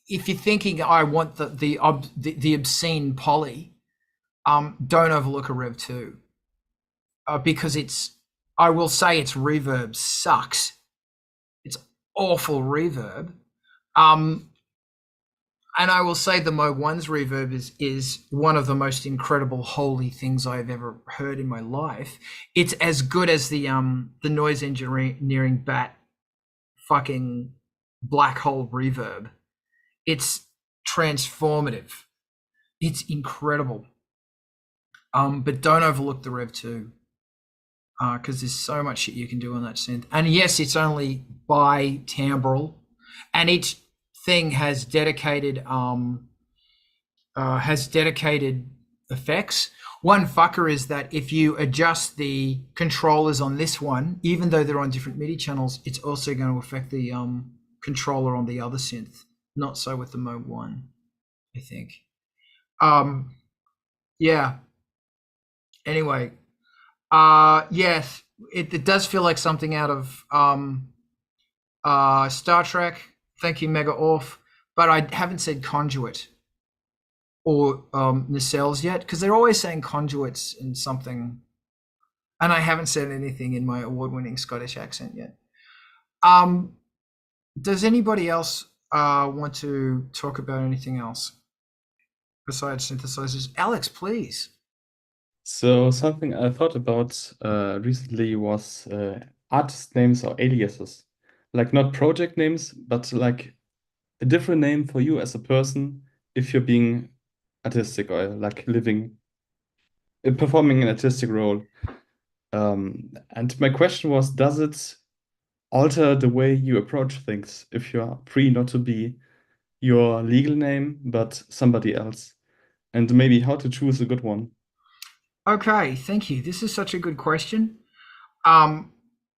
thinking I want the obscene poly, don't overlook a Rev 2, because I will say its reverb sucks. It's awful reverb. And I will say the Moog One's reverb is one of the most incredible holy things I've ever heard in my life. It's as good as the noise engineering bat fucking black hole reverb. It's transformative. It's incredible. But don't overlook the Rev 2, because there's so much shit you can do on that synth. And yes, it's only bi-timbral, and each thing has dedicated effects. One fucker is that if you adjust the controllers on this one, even though they're on different MIDI channels, it's also going to affect the controller on the other synth. Not so with the Moog One, I think. Yeah. Anyway, yes, it does feel like something out of Star Trek. Thank you, Mega Orf. But I haven't said conduit or nacelles yet, because they're always saying conduits and something. And I haven't said anything in my award-winning Scottish accent yet. Does anybody else want to talk about anything else besides synthesizers? Alex, please. So something I thought about recently was artist names or aliases. Like not project names, but like a different name for you as a person if you're being artistic or like performing an artistic role. And my question was, does it alter the way you approach things if you're free not to be your legal name, but somebody else? And maybe how to choose a good one. Okay, thank you. This is such a good question. The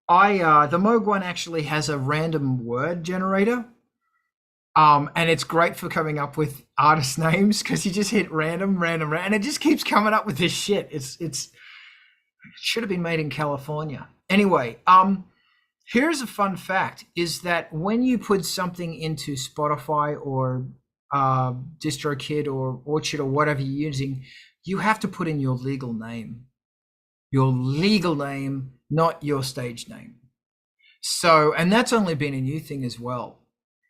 Moog One actually has a random word generator. And it's great for coming up with artist names, because you just hit random, and it just keeps coming up with this shit. It should have been made in California. Anyway, here's a fun fact, is that when you put something into Spotify or DistroKid or Orchard or whatever you're using, you have to put in your legal name. Your legal name, not your stage name. So, and that's only been a new thing as well.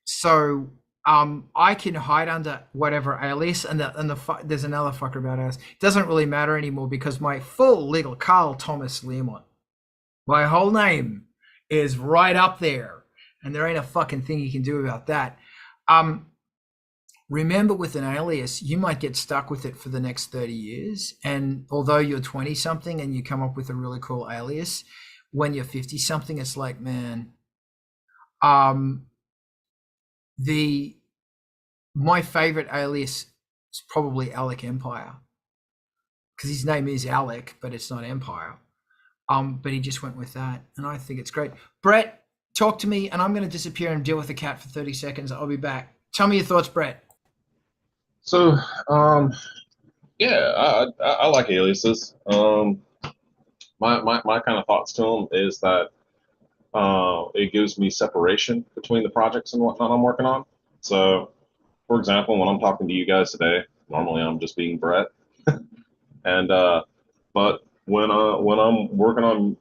So I can hide under whatever alias, and there's another fucker about alias. It doesn't really matter anymore, because my full legal Carl Thomas Learmont, my whole name is right up there, and there ain't a fucking thing you can do about that. Remember, with an alias, you might get stuck with it for the next 30 years. And although you're 20 something and you come up with a really cool alias, when you're 50 something, it's like, man, my favorite alias is probably Alec Empire, because his name is Alec, but it's not Empire. But he just went with that, and I think it's great. Brett, talk to me, and I'm going to disappear and deal with the cat for 30 seconds. I'll be back. Tell me your thoughts, Brett. So, yeah, I like aliases. My kind of thoughts to them is that it gives me separation between the projects and whatnot I'm working on. So, for example, when I'm talking to you guys today, normally I'm just being Brett, and but when I'm working on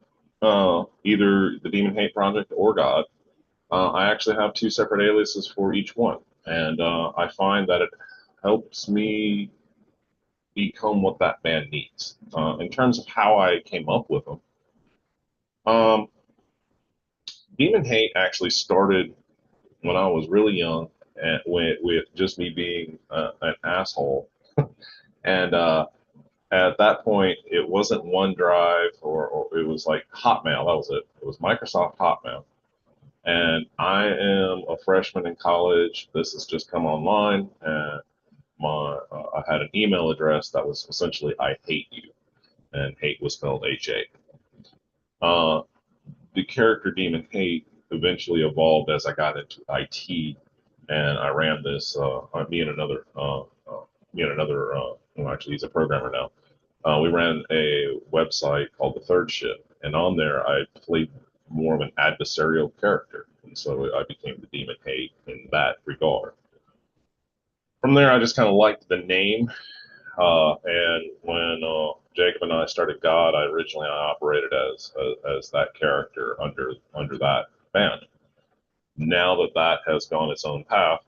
either the Demon Hate project or God, I actually have two separate aliases for each one, and I find that it helps me become what that band needs. In terms of how I came up with them, Demon Hate actually started when I was really young, and with just me being an asshole. And at that point, it wasn't OneDrive or it was like Hotmail. That was it. It was Microsoft Hotmail. And I am a freshman in college. This has just come online, and I had an email address that was essentially "I hate you," and hate was spelled H-A. The character Demon Hate eventually evolved as I got into IT, and I ran this. Me and another me and another, well, actually, he's a programmer now. We ran a website called The Third Ship, and on there I played more of an adversarial character, and so I became the Demon Hate in that regard. From there, I just kind of liked the name, and when Jacob and I started God, I operated as that character under that band. Now that that has gone its own path,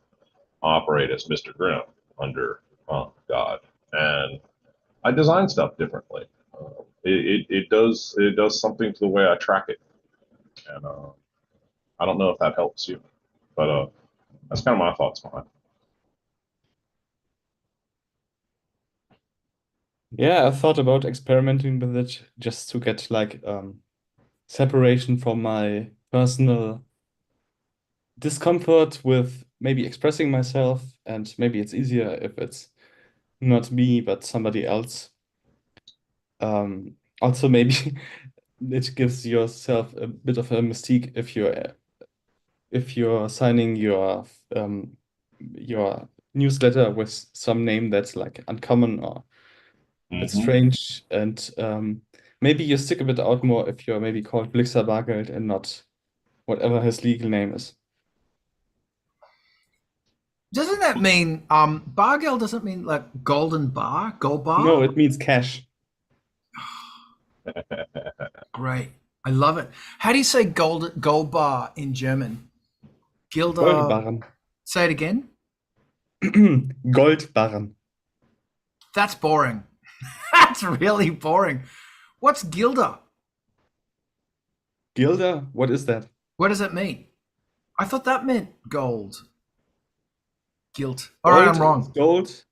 I operate as Mr. Grimm under God, and I design stuff differently. It does something to the way I track it, and I don't know if that helps you, but that's kind of my thoughts behind it. Yeah, I thought about experimenting with it just to get like separation from my personal discomfort with maybe expressing myself, and maybe it's easier if it's not me but somebody else. Also, maybe it gives yourself a bit of a mystique if you're signing your newsletter with some name that's like uncommon or a bit strange, and maybe you stick a bit out more if you're maybe called Blixer Bargeld and not whatever his legal name is. Doesn't that mean bargeld doesn't mean like golden bar, gold bar? No, it means cash. Great. I love it. How do you say gold bar in German? Gilder. Goldbarren. Say it again. Goldbarren. That's boring. That's really boring. What's Gilder? Gilder? What is that? What does it mean? I thought that meant gold. Gilt. All right, I'm wrong. Gold.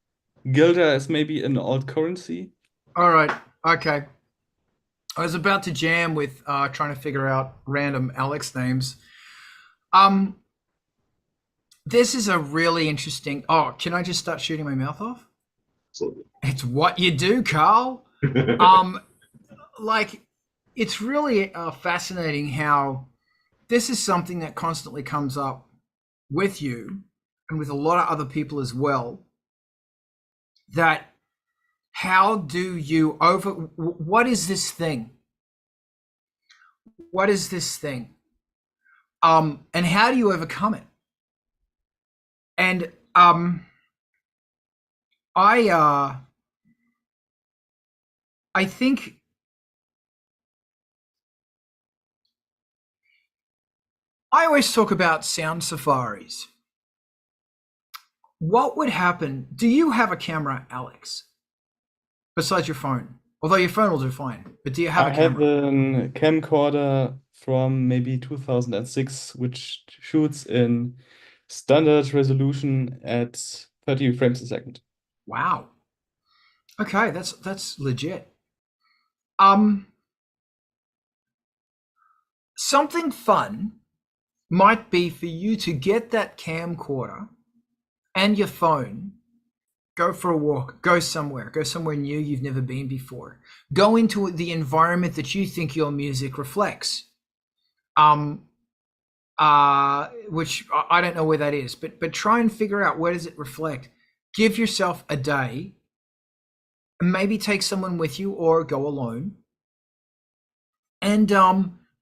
Gilder is maybe an old currency. All right. Okay. I was about to jam with trying to figure out random Alex names. This is a really interesting. Oh, can I just start shooting my mouth off? Absolutely. It's what you do, Carl. Like, it's really fascinating how this is something that constantly comes up with you and with a lot of other people as well. That how do you what is this thing? What is this thing? And how do you overcome it? And I think I always talk about sound safaris. What would happen? Do you have a camera, Alex? Besides your phone? Although your phone will do fine. But do you have a camera? I have a camcorder from maybe 2006, which shoots in standard resolution at 30 frames a second. Wow. Okay, that's legit. Something fun might be for you to get that camcorder and your phone, go for a walk, go somewhere new you've never been before. Go into the environment that you think your music reflects. Which I don't know where that is, but try and figure out where does it reflect. Give yourself a day, and maybe take someone with you or go alone, and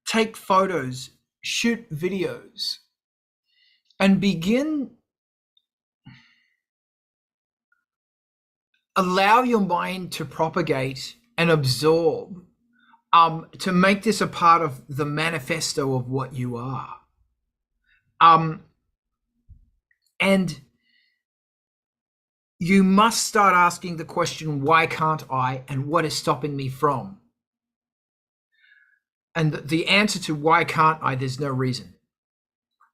take photos, shoot videos, and allow your mind to propagate and absorb, to make this a part of the manifesto of what you are. And you must start asking the question, why can't I, and what is stopping me from? And the answer to why can't I, there's no reason.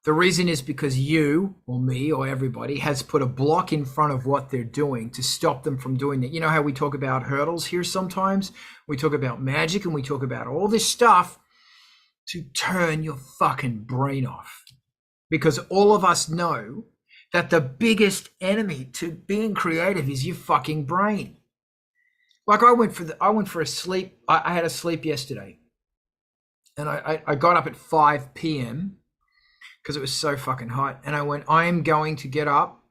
The reason is because you or me or everybody has put a block in front of what they're doing to stop them from doing it. You know how we talk about hurdles here sometimes? We talk about magic and we talk about all this stuff to turn your fucking brain off. Because all of us know that the biggest enemy to being creative is your fucking brain. Like I went for a sleep. I had a sleep yesterday, and I got up at 5 p.m. because it was so fucking hot. And I went, I am going to get up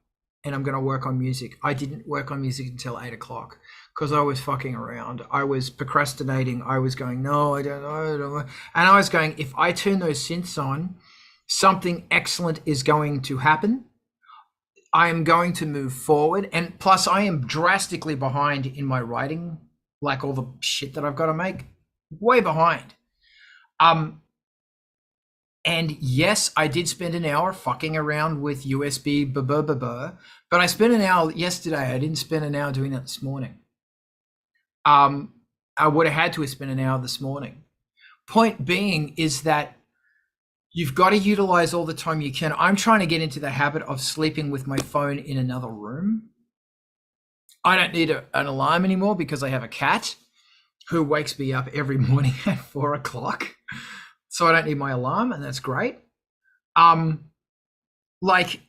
and I'm going to work on music. I didn't work on music until 8 o'clock because I was fucking around. I was procrastinating. I was going, no, I don't know. And I was going, if I turn those synths on, something excellent is going to happen. I am going to move forward. And plus, I am drastically behind in my writing, like all the shit that I've got to make. Way behind. And yes, I did spend an hour fucking around with USB, but I spent an hour yesterday. I didn't spend an hour doing that this morning. I would have had to have spent an hour this morning. Point being is that you've got to utilize all the time you can. I'm trying to get into the habit of sleeping with my phone in another room. I don't need an alarm anymore because I have a cat who wakes me up every morning at 4 o'clock. So I don't need my alarm, and that's great. Like,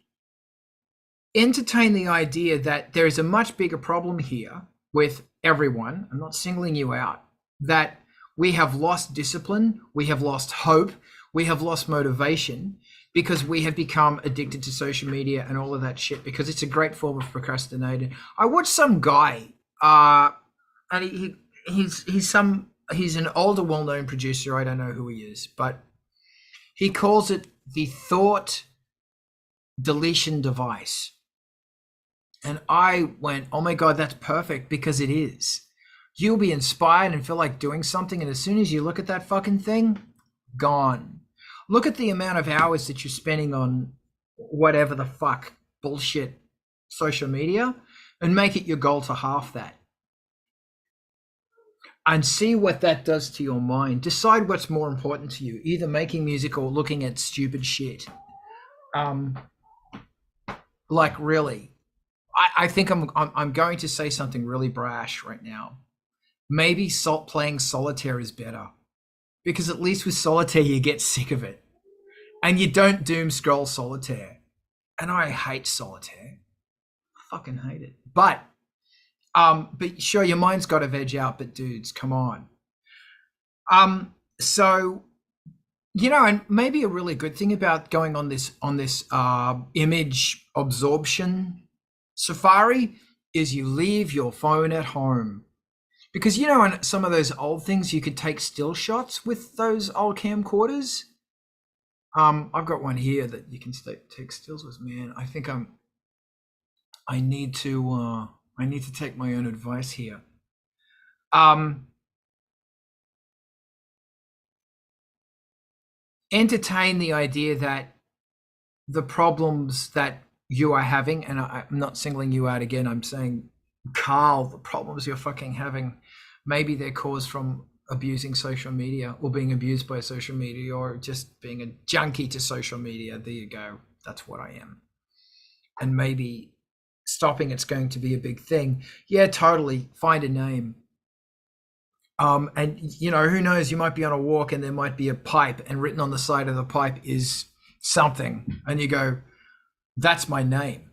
entertain the idea that there is a much bigger problem here with everyone. I'm not singling you out. That we have lost discipline, we have lost hope, we have lost motivation because we have become addicted to social media and all of that shit because it's a great form of procrastinating. I watched some guy, and he's an older, well-known producer. I don't know who he is, but he calls it the thought deletion device. And I went, oh my God, that's perfect, because it is. You'll be inspired and feel like doing something, and as soon as you look at that fucking thing, gone. Look at the amount of hours that you're spending on whatever the fuck bullshit social media, and make it your goal to half that. And see what that does to your mind. Decide what's more important to you, either making music or looking at stupid shit. Like, really, I think I'm going to say something really brash right now. Maybe playing solitaire is better, because at least with solitaire you get sick of it, and you don't doom scroll solitaire. And I hate solitaire. I fucking hate it. But sure, your mind's got to veg out, but dudes, come on. So, you know, and maybe a really good thing about going on this image absorption safari is you leave your phone at home. Because, you know, on some of those old things, you could take still shots with those old camcorders. I've got one here that you can take stills with. Man, I think I need to take my own advice here. Entertain the idea that the problems that you are having, and I'm not singling you out again, I'm saying, Carl, the problems you're fucking having, maybe they're caused from abusing social media, or being abused by social media, or just being a junkie to social media. There you go. That's what I am. And maybe stopping it's going to be a big thing. Yeah, totally. Find a name. And you know, who knows, you might be on a walk and there might be a pipe, and written on the side of the pipe is something, and you go, that's my name.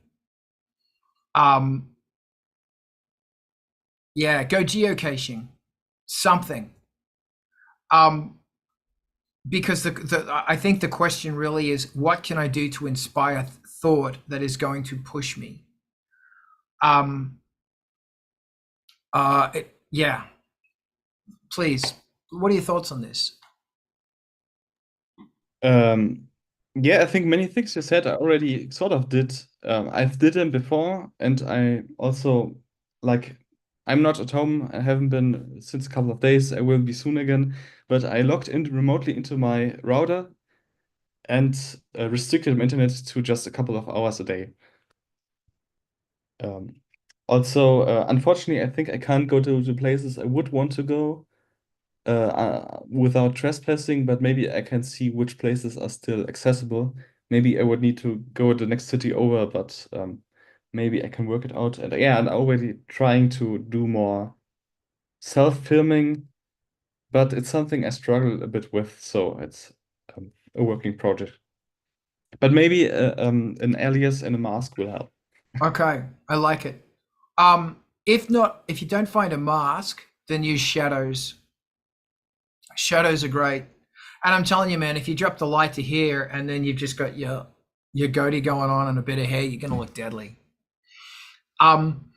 Yeah, go geocaching, something. Because I think the question really is, what can I do to inspire thought that is going to push me? Yeah, please. What are your thoughts on this? Yeah, I think many things you said I already sort of did. I've did them before, and I also, like, I'm not at home. I haven't been since a couple of days. I will be soon again. But I logged in remotely into my router and restricted my internet to just a couple of hours a day. Also, unfortunately, I think I can't go to the places I would want to go without trespassing, but maybe I can see which places are still accessible. Maybe I would need to go the next city over, but maybe I can work it out. And yeah, I'm already trying to do more self-filming, but it's something I struggle a bit with, so it's a working project. But maybe an alias and a mask will help. Okay, I like it. If you don't find a mask, then use shadows. Shadows are great. And I'm telling you, man, if you drop the light to here and then you've just got your goatee going on and a bit of hair, you're going to look deadly. Um,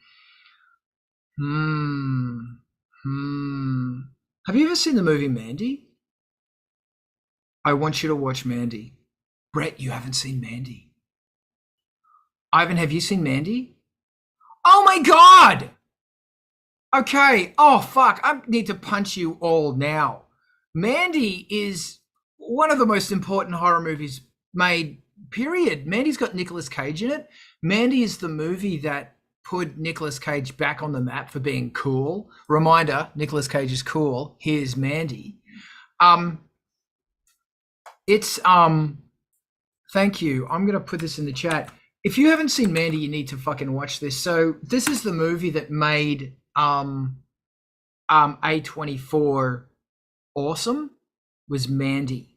hmm, hmm. Have you ever seen the movie Mandy? I want you to watch Mandy. Brett, you haven't seen Mandy. Ivan, have you seen Mandy? Oh my God! Okay. Oh, fuck. I need to punch you all now. Mandy is one of the most important horror movies made, period. Mandy's got Nicolas Cage in it. Mandy is the movie that put Nicolas Cage back on the map for being cool. Reminder, Nicolas Cage is cool. Here's Mandy. It's thank you. I'm gonna put this in the chat. If you haven't seen Mandy, you need to fucking watch this. So this is the movie that made A24 awesome, was Mandy.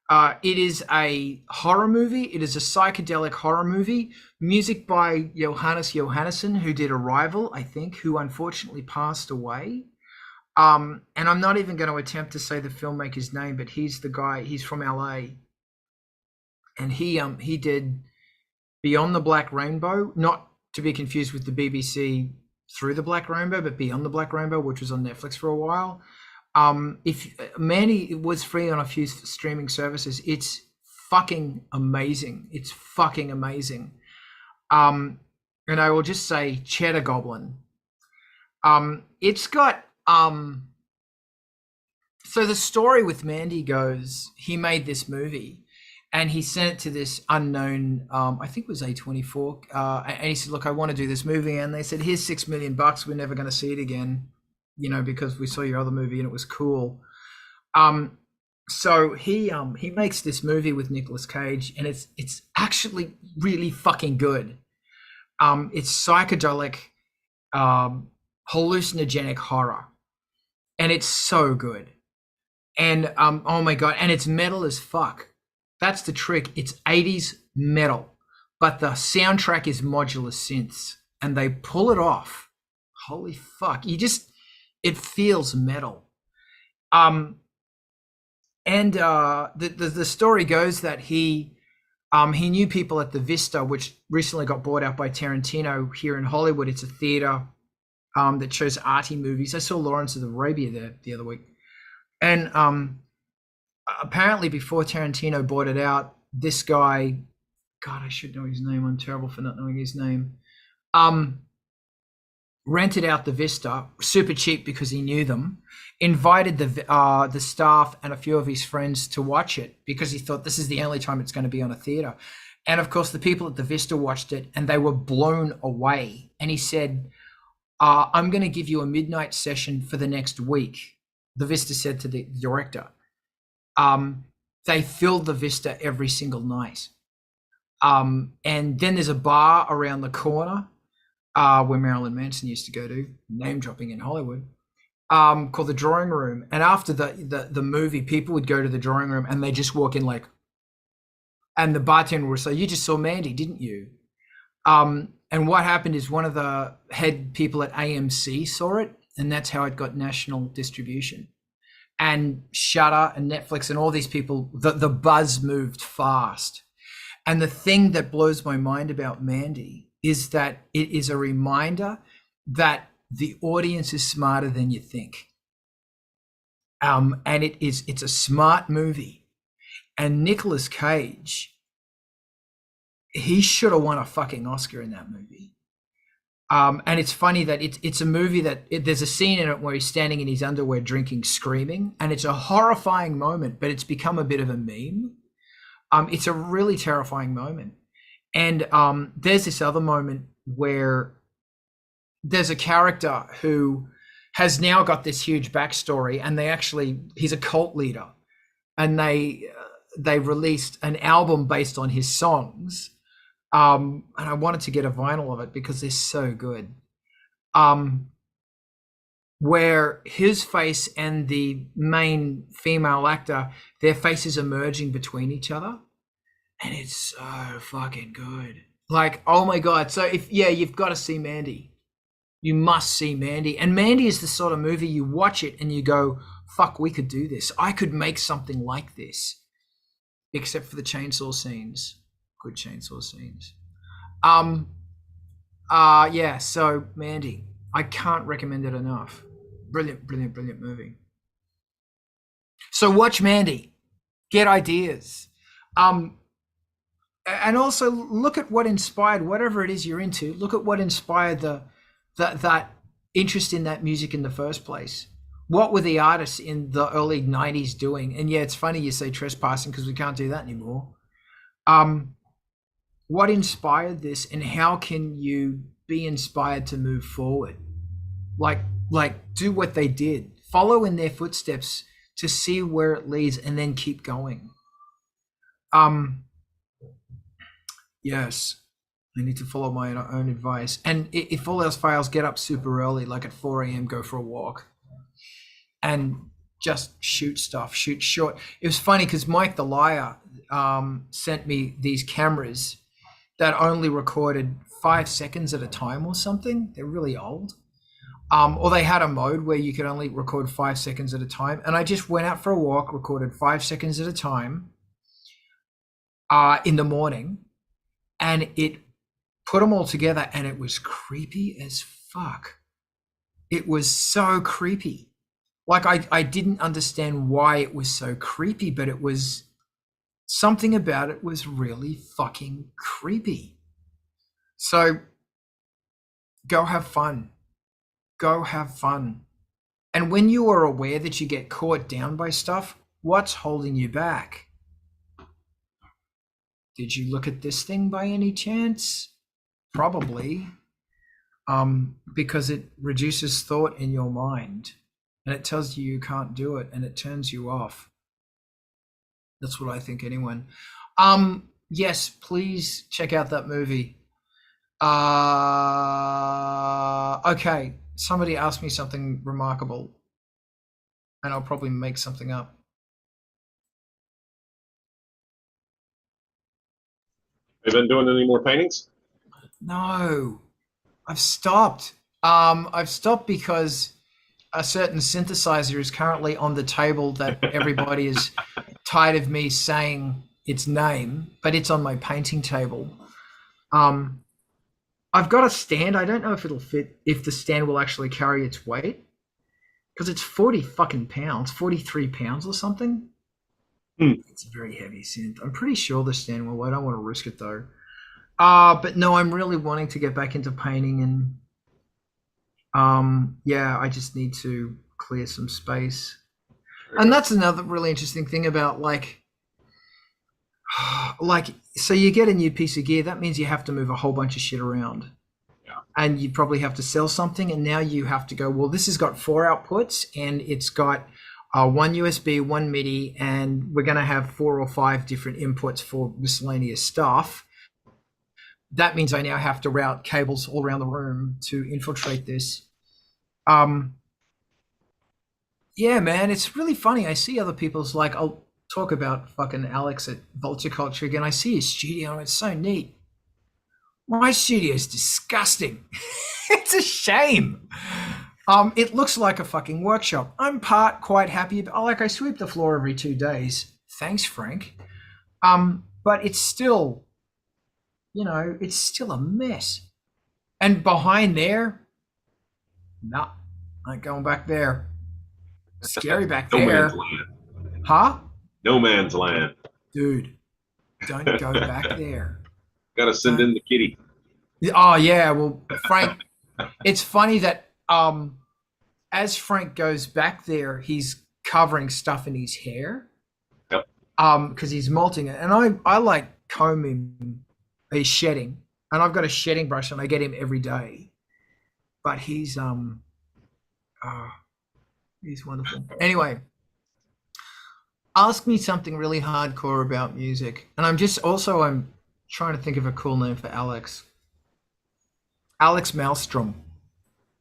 It is a horror movie. It is a psychedelic horror movie. Music by Johannes Johannesson, who did Arrival, I think, who unfortunately passed away. And I'm not even going to attempt to say the filmmaker's name, but he's the guy. He's from LA, and he did Beyond the Black Rainbow, not to be confused with the BBC Through the Black Rainbow, but Beyond the Black Rainbow, which was on Netflix for a while. If Mandy was free on a few streaming services, it's fucking amazing. It's fucking amazing. And I will just say Cheddar Goblin. It's got so the story with Mandy goes, he made this movie and he sent it to this unknown, I think it was A24, and he said, look, I want to do this movie. And they said, here's $6 million. We're never going to see it again, because we saw your other movie and it was cool. So he makes this movie with Nicolas Cage, and it's actually really fucking good. It's psychedelic, hallucinogenic horror, and it's so good. And oh my God, and it's metal as fuck. That's the trick. It's 80s metal, but the soundtrack is modular synths, and they pull it off. Holy fuck. It feels metal. And the story goes that he knew people at the Vista, which recently got bought out by Tarantino here in Hollywood. It's a theater that shows arty movies. I saw Lawrence of Arabia there the other week. And apparently before Tarantino bought it out, this guy, God, I should know his name. I'm terrible for not knowing his name. Rented out the Vista super cheap because he knew them, invited the staff and a few of his friends to watch it because he thought this is the only time it's going to be on a theater. And of course the people at the Vista watched it and they were blown away. And he said, I'm going to give you a midnight session for the next week. The Vista said to the director. They filled the Vista every single night. And then there's a bar around the corner where Marilyn Manson used to go to, name dropping in Hollywood, called the Drawing Room. And after the movie, people would go to the Drawing Room and they just walk in like, and the bartender would say, you just saw Mandy, didn't you? And what happened is one of the head people at AMC saw it, and that's how it got national distribution. And Shudder and Netflix and all these people, the buzz moved fast. And the thing that blows my mind about Mandy is that it is a reminder that the audience is smarter than you think. And it's a smart movie. And Nicolas Cage, he should have won a fucking Oscar in that movie. And it's funny that it's a movie that there's a scene in it where he's standing in his underwear drinking, screaming, and it's a horrifying moment, but it's become a bit of a meme. It's a really terrifying moment. And there's this other moment where there's a character who has now got this huge backstory, and he's a cult leader, and they released an album based on his songs. And I wanted to get a vinyl of it because they're so good. Where his face and the main female actor, their faces are merging between each other. And it's so fucking good. Like, oh my God. So you've got to see Mandy. You must see Mandy. And Mandy is the sort of movie you watch it and you go, fuck, we could do this. I could make something like this. Except for the chainsaw scenes. Good chainsaw scenes. Yeah, so Mandy, I can't recommend it enough. Brilliant, brilliant, brilliant movie. So watch Mandy, get ideas. And also look at what inspired whatever it is you're into. Look at what inspired that interest in that music in the first place. What were the artists in the early 90s doing? And yeah, it's funny you say trespassing because we can't do that anymore. What inspired this, and how can you be inspired to move forward? Like do what they did. Follow in their footsteps to see where it leads and then keep going. Yes, I need to follow my own advice. And if all else fails, get up super early, like at 4 a.m., go for a walk and just shoot stuff, shoot short. It was funny because Mike the Liar sent me these cameras that only recorded 5 seconds at a time or something. They're really old. Or they had a mode where you could only record 5 seconds at a time. And I just went out for a walk, recorded 5 seconds at a time in the morning, and it put them all together, and it was creepy as fuck. It was so creepy. Like I didn't understand why it was so creepy, but it was something about it was really fucking creepy. So go have fun. Go have fun. And when you are aware that you get caught down by stuff, what's holding you back? Did you look at this thing by any chance? Probably. Because it reduces thought in your mind, and it tells you can't do it, and it turns you off. That's what I think, anyway. Yes, please check out that movie. Okay, somebody asked me something remarkable, and I'll probably make something up. Have you been doing any more paintings? No, I've stopped. I've stopped because a certain synthesizer is currently on the table that everybody is tired of me saying its name, but it's on my painting table. I've got a stand. I don't know if it'll fit, if the stand will actually carry its weight, because it's 40 fucking pounds, 43 pounds or something. It's a very heavy synth. I'm pretty sure the stand will. I don't want to risk it though. But no, I'm really wanting to get back into painting, and yeah, I just need to clear some space. And that's another really interesting thing about like, so you get a new piece of gear, that means you have to move a whole bunch of shit around. Yeah. And you probably have to sell something, and now you have to go, well, this has got 4 outputs, and it's got 1 USB, 1 MIDI, and we're going to have 4 or 5 different inputs for miscellaneous stuff. That means I now have to route cables all around the room to infiltrate this. Yeah, man, it's really funny. I see other people's, like, I'll talk about fucking Alex at Vulture Culture again. I see his studio, and it's so neat. My studio is disgusting. It's a shame. It looks like a fucking workshop. I'm quite happy. Like, I sweep the floor every 2 days. Thanks, Frank. But it's still, you know, it's still a mess. And behind there, nah, I ain't going back there. Scary back No there. man's land. Huh? No man's land. Dude, don't go back there. Gotta send in the kitty. Oh, yeah. Well, Frank, it's funny that as Frank goes back there, he's covering stuff in his hair. Yep. Because he's molting it. And I like comb him. He's shedding. And I've got a shedding brush, and I get him every day. But he's wonderful. Anyway, ask me something really hardcore about music. And I'm trying to think of a cool name for Alex. Alex Maelstrom.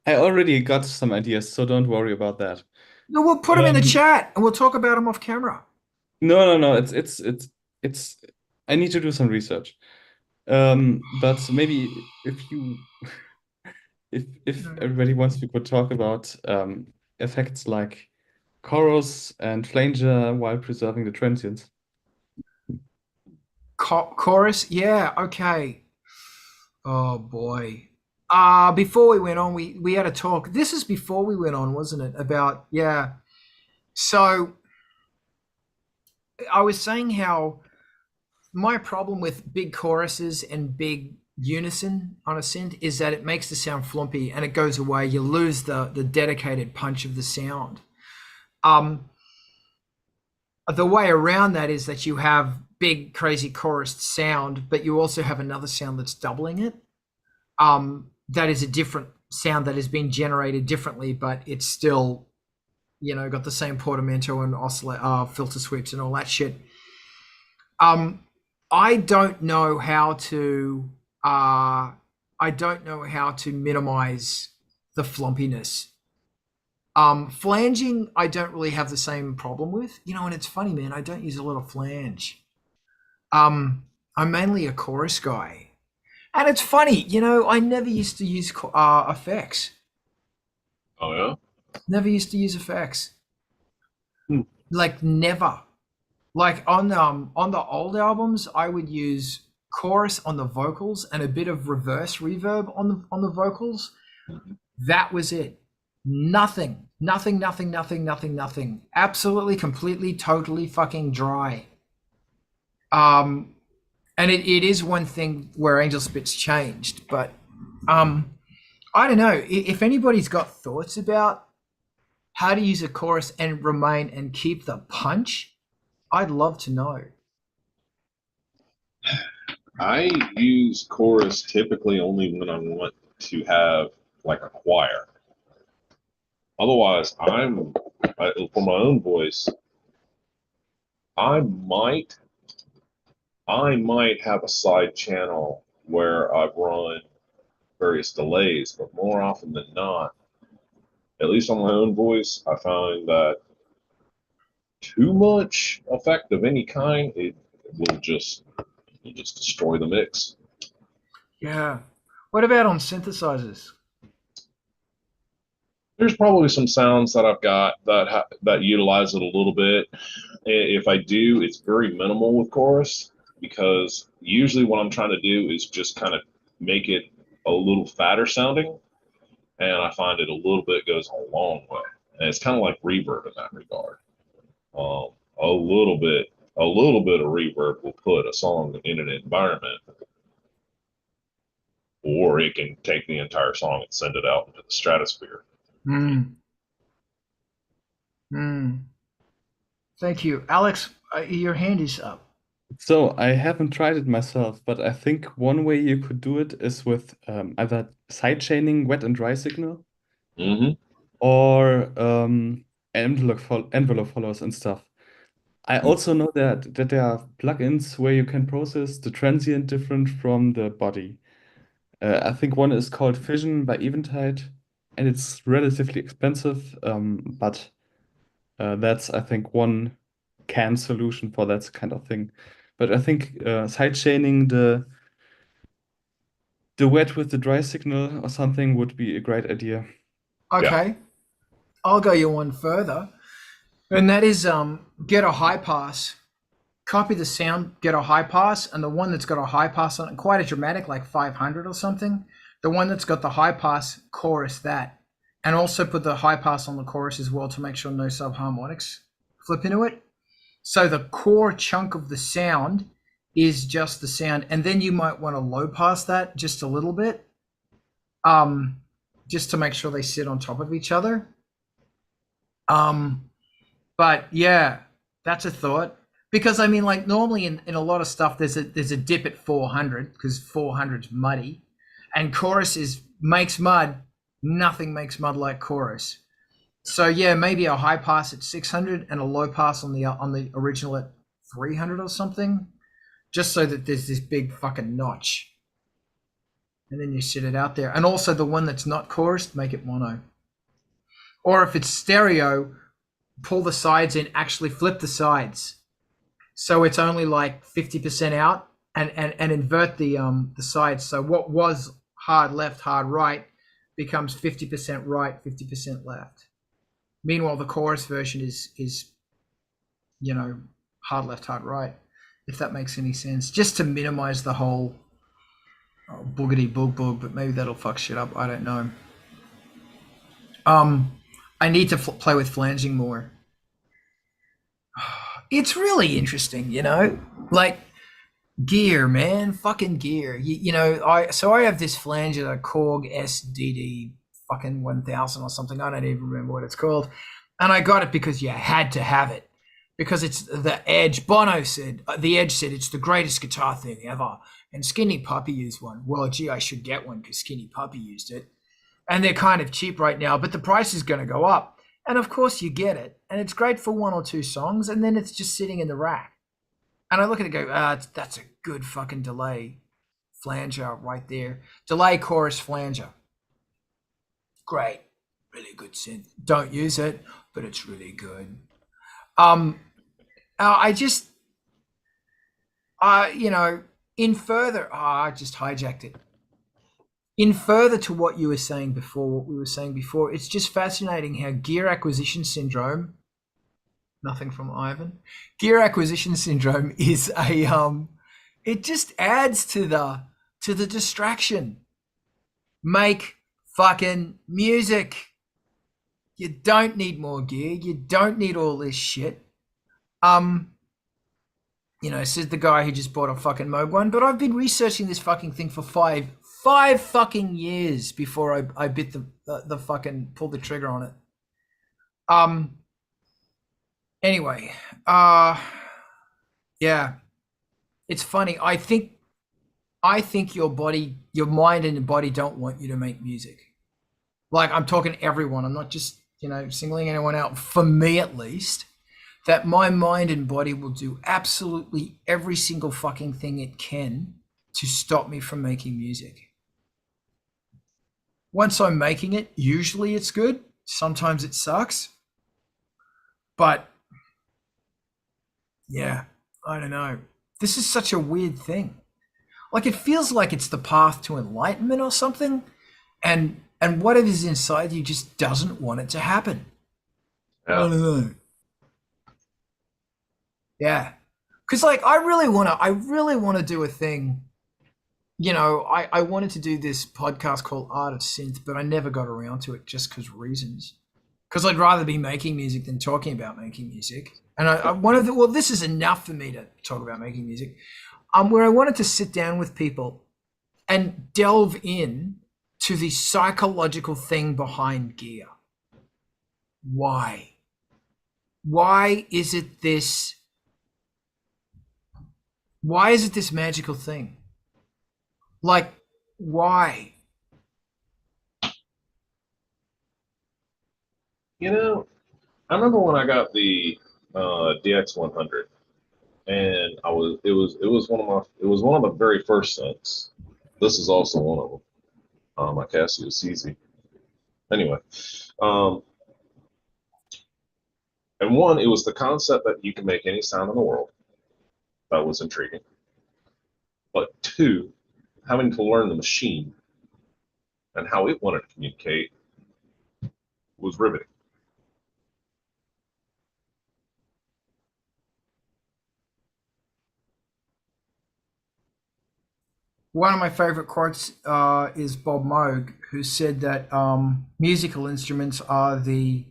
I already got some ideas, so don't worry about that. No, we'll put them in the chat, and we'll talk about them off camera. No. It's. I need to do some research. But maybe if everybody wants, we could talk about effects like chorus and flanger while preserving the transients. Chorus, yeah, okay. Oh boy, Before we went on, we had a talk. This is before we went on, wasn't it? About, yeah. So I was saying how my problem with big choruses and big unison on a synth is that it makes the sound flumpy and it goes away. You lose the dedicated punch of the sound. The way around that is that you have big, crazy chorused sound, but you also have another sound that's doubling it. That is a different sound that has been generated differently, but it's still, you know, got the same portamento and filter sweeps and all that shit. I don't know how to minimize the flumpiness. Flanging, I don't really have the same problem with, you know, and it's funny, man, I don't use a lot of flange. I'm mainly a chorus guy. And it's funny, you know, I never used to use effects. Oh yeah. Never used to use effects. Hmm. Like never. Like on the old albums, I would use chorus on the vocals and a bit of reverse reverb on the vocals. That was it. Nothing. Absolutely, completely, totally fucking dry. And it is one thing where Angelspit's changed, but I don't know if anybody's got thoughts about how to use a chorus and remain and keep the punch. I'd love to know. I use chorus typically only when I want to have like a choir. Otherwise, for my own voice, I might have a side channel where I've run various delays, but more often than not, at least on my own voice, I find that too much effect of any kind, it will just destroy the mix. Yeah. What about on synthesizers? There's probably some sounds that I've got that utilize it a little bit. If I do, it's very minimal with chorus, because usually what I'm trying to do is just kind of make it a little fatter sounding, and I find it a little bit goes a long way. And it's kind of like reverb in that regard. A little bit of reverb will put a song in an environment, or it can take the entire song and send it out into the stratosphere. Thank you. Alex, your hand is up. So I haven't tried it myself, but I think one way you could do it is with either sidechaining wet and dry signal, or envelope followers and stuff. I also know that there are plugins where you can process the transient different from the body. I think one is called Fission by Eventide, and it's relatively expensive, but that's, I think, one canned solution for that kind of thing. But I think sidechaining the wet with the dry signal or something would be a great idea. Okay. Yeah. I'll go you one further. And that is get a high pass, copy the sound, get a high pass, and the one that's got a high pass on it, quite a dramatic, like 500 or something, the one that's got the high pass, chorus that. And also put the high pass on the chorus as well to make sure no subharmonics flip into it. So the core chunk of the sound is just the sound. And then you might want to low pass that just a little bit, just to make sure they sit on top of each other. But yeah, that's a thought, because I mean, like normally in a lot of stuff, there's a dip at 400 because 400's muddy, and chorus makes mud. Nothing makes mud like chorus. So yeah, maybe a high pass at 600 and a low pass on the original at 300 or something, just so that there's this big fucking notch, and then you sit it out there. And also the one that's not chorused, make it mono, or if it's stereo, pull the sides in, actually flip the sides, so it's only like 50% out, and invert the sides. So what was hard left, hard right becomes 50% right, 50% left. Meanwhile, the chorus version is you know, hard left, hard right, if that makes any sense, just to minimize the whole boogity boog boog, but maybe that'll fuck shit up. I don't know. I need to play with flanging more. It's really interesting, you know, like gear, man, fucking gear. You know, I have this flanger, a Korg SDD fucking 1000 or something. I don't even remember what it's called, and I got it because you had to have it because it's the Edge. Bono said the Edge said it's the greatest guitar thing ever, and Skinny Puppy used one. Well, gee, I should get one because Skinny Puppy used it, and they're kind of cheap right now, but the price is going to go up. And of course you get it, and it's great for one or two songs, and then it's just sitting in the rack. And I look at it and go, that's a good fucking delay flanger right there. Delay chorus flanger. Great. Really good synth. Don't use it, but it's really good. I just, you know, I just hijacked it. In further to what you were saying before, what we were saying before, it's just fascinating how gear acquisition syndrome, nothing from Ivan, gear acquisition syndrome is it just adds to the distraction. Make fucking music. You don't need more gear. You don't need all this shit. You know, says the guy who just bought a fucking Moog One, but I've been researching this fucking thing for five fucking years before I bit the fucking pulled the trigger on it. Anyway, yeah, it's funny. I think your mind and your body don't want you to make music. Like, I'm talking everyone. I'm not just, you know, singling anyone out. For me, at least, that my mind and body will do absolutely every single fucking thing it can to stop me from making music. Once I'm making it, usually it's good. Sometimes it sucks. But yeah, I don't know. This is such a weird thing. Like, it feels like it's the path to enlightenment or something. And whatever's inside you just doesn't want it to happen. Yeah. I don't know. Yeah. Because, like, I really want to do a thing. You know, I wanted to do this podcast called Art of Synth, but I never got around to it just because reasons. Because I'd rather be making music than talking about making music. And this is enough for me to talk about making music. Where I wanted to sit down with people and delve in to the psychological thing behind gear. Why? Why is it this magical thing? Like, why? You know, I remember when I got the DX100, and it was one of the very first synths. This is also one of them. My Casio CZ. Anyway, and one, it was the concept that you can make any sound in the world. That was intriguing. But two, having to learn the machine and how it wanted to communicate was riveting. One of my favorite quotes is Bob Moog, who said that musical instruments are the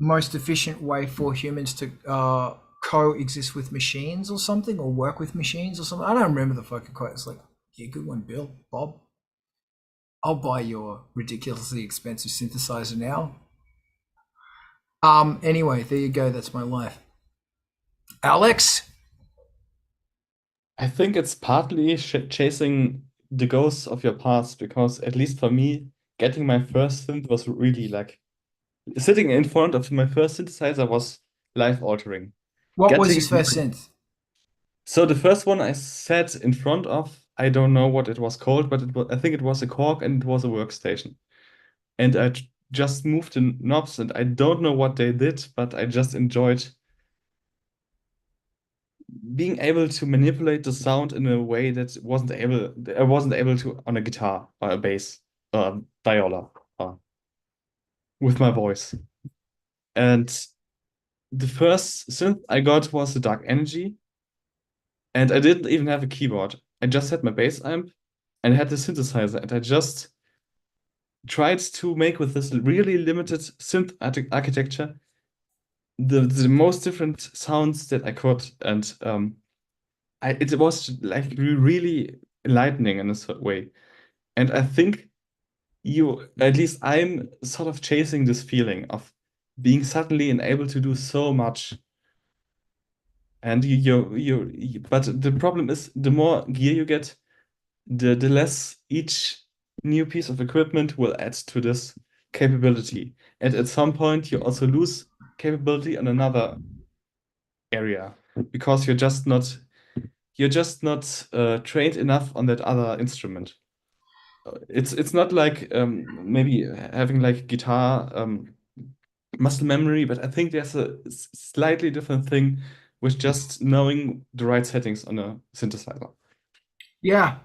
most efficient way for humans to coexist with machines or something, or work with machines or something. I don't remember the fucking quote. It's like, yeah, good one, Bill, Bob. I'll buy your ridiculously expensive synthesizer now. Anyway, there you go. That's my life. Alex? I think it's partly chasing the ghosts of your past, because at least for me, getting my first synth was really like sitting in front of my first synthesizer was life-altering. What was your first synth? So the first one I sat in front of, I don't know what it was called, but I think it was a Korg and it was a workstation. And I just moved the knobs, and I don't know what they did, but I just enjoyed being able to manipulate the sound in a way that I wasn't able to on a guitar or a bass or viola with my voice. And the first synth I got was the Dark Energy, and I didn't even have a keyboard. I just had my bass amp and I had the synthesizer, and I just tried to make with this really limited synth architecture the most different sounds that I could, and it was like really enlightening in a certain way. And I think at least I'm sort of chasing this feeling of being suddenly able to do so much. And but the problem is, the more gear you get, the less each new piece of equipment will add to this capability. And at some point, you also lose capability in another area because you're just not trained enough on that other instrument. It's not like maybe having like guitar muscle memory, but I think there's a slightly different thing with just knowing the right settings on a synthesizer. Yeah,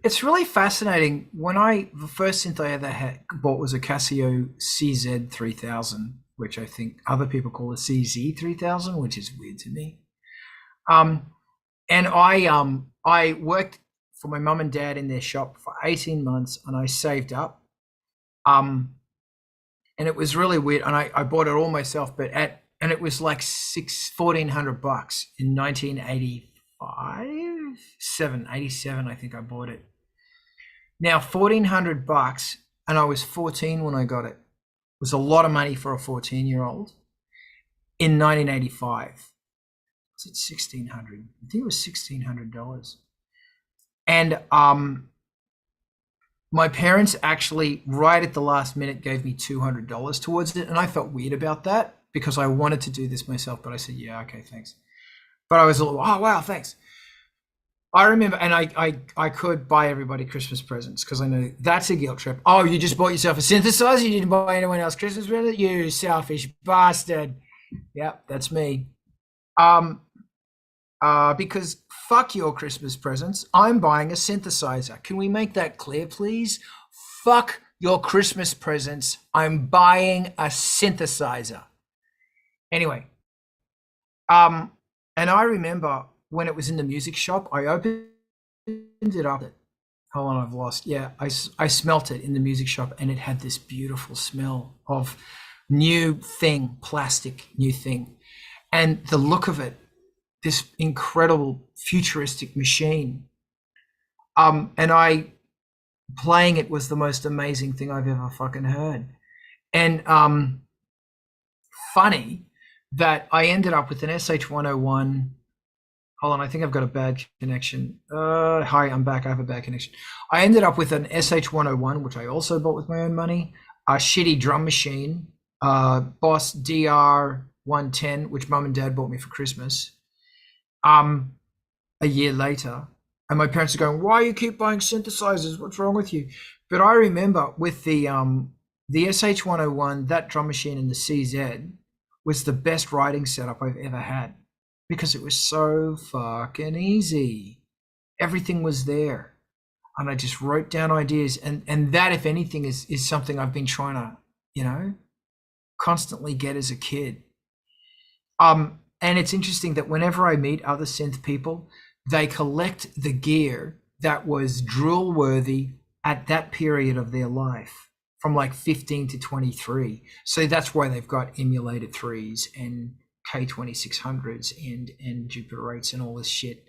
it's really fascinating. The first synth I ever bought was a Casio CZ3000, which I think other people call a CZ3000, which is weird to me. And I worked for my mum and dad in their shop for 18 months, and I saved up. And it was really weird. And I bought it all myself, and it was like $1,400 in 1987, I think I bought it. Now, $1,400, and I was 14 when I got it. Was a lot of money for a 14-year-old in 1985. Was it $1,600? I think it was $1,600. And my parents actually, right at the last minute, gave me $200 towards it, and I felt weird about that because I wanted to do this myself. But I said, "Yeah, okay, thanks." But I was a little, "Oh wow, thanks." I remember, and I could buy everybody Christmas presents because I know that's a guilt trip. Oh, you just bought yourself a synthesizer? You didn't buy anyone else Christmas present? You selfish bastard. Yep, that's me. Because fuck your Christmas presents. I'm buying a synthesizer. Can we make that clear, please? Fuck your Christmas presents. I'm buying a synthesizer. Anyway, and I remember when it was in the music shop, I opened it up. Hold on, I've lost. Yeah, I smelt it in the music shop, and it had this beautiful smell of new thing, plastic new thing. And the look of it, this incredible futuristic machine. And playing it was the most amazing thing I've ever fucking heard. And funny that I ended up with an SH-101. Hold on, I think I've got a bad connection. Hi, I'm back. I have a bad connection. I ended up with an SH-101, which I also bought with my own money, a shitty drum machine, Boss DR-110, which mum and dad bought me for Christmas. A year later, and my parents are going, "Why you keep buying synthesizers? What's wrong with you?" But I remember with the SH-101, that drum machine, and the CZ was the best writing setup I've ever had because it was so fucking easy. Everything was there, and I just wrote down ideas, and that, if anything, is something I've been trying to, constantly get as a kid. And it's interesting that whenever I meet other synth people, they collect the gear that was drill worthy at that period of their life, from like 15 to 23. So that's why they've got emulated 3s and K2600s and Jupiter 8s and all this shit,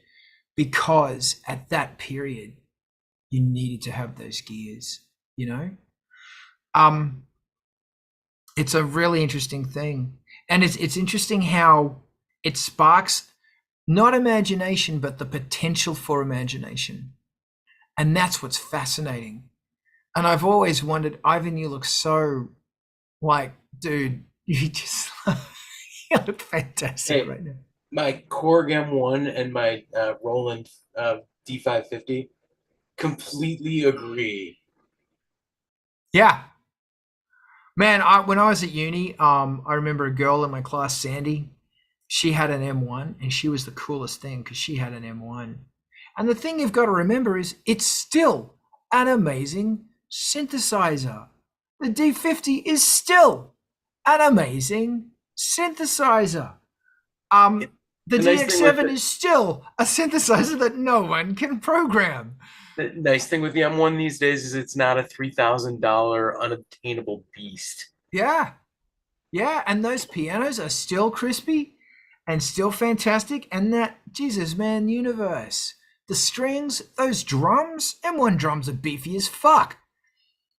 because at that period you needed to have those gears. It's a really interesting thing, and it's interesting how it sparks not imagination, but the potential for imagination. And that's what's fascinating. And I've always wondered, Ivan, you look so like, dude, you just you look fantastic right now. My Korg M1 and my Roland D550 completely agree. Yeah. Man, when I was at uni, I remember a girl in my class, Sandy. She had an M1, and she was the coolest thing because she had an M1. And the thing you've got to remember is it's still an amazing synthesizer. The D50 is still an amazing synthesizer. The DX7 is still a synthesizer that no one can program. The nice thing with the M1 these days is it's not a $3,000 unobtainable beast. Yeah. Yeah, and those pianos are still crispy and still fantastic. And that, Jesus, man, universe. The strings, those drums, M1 drums are beefy as fuck.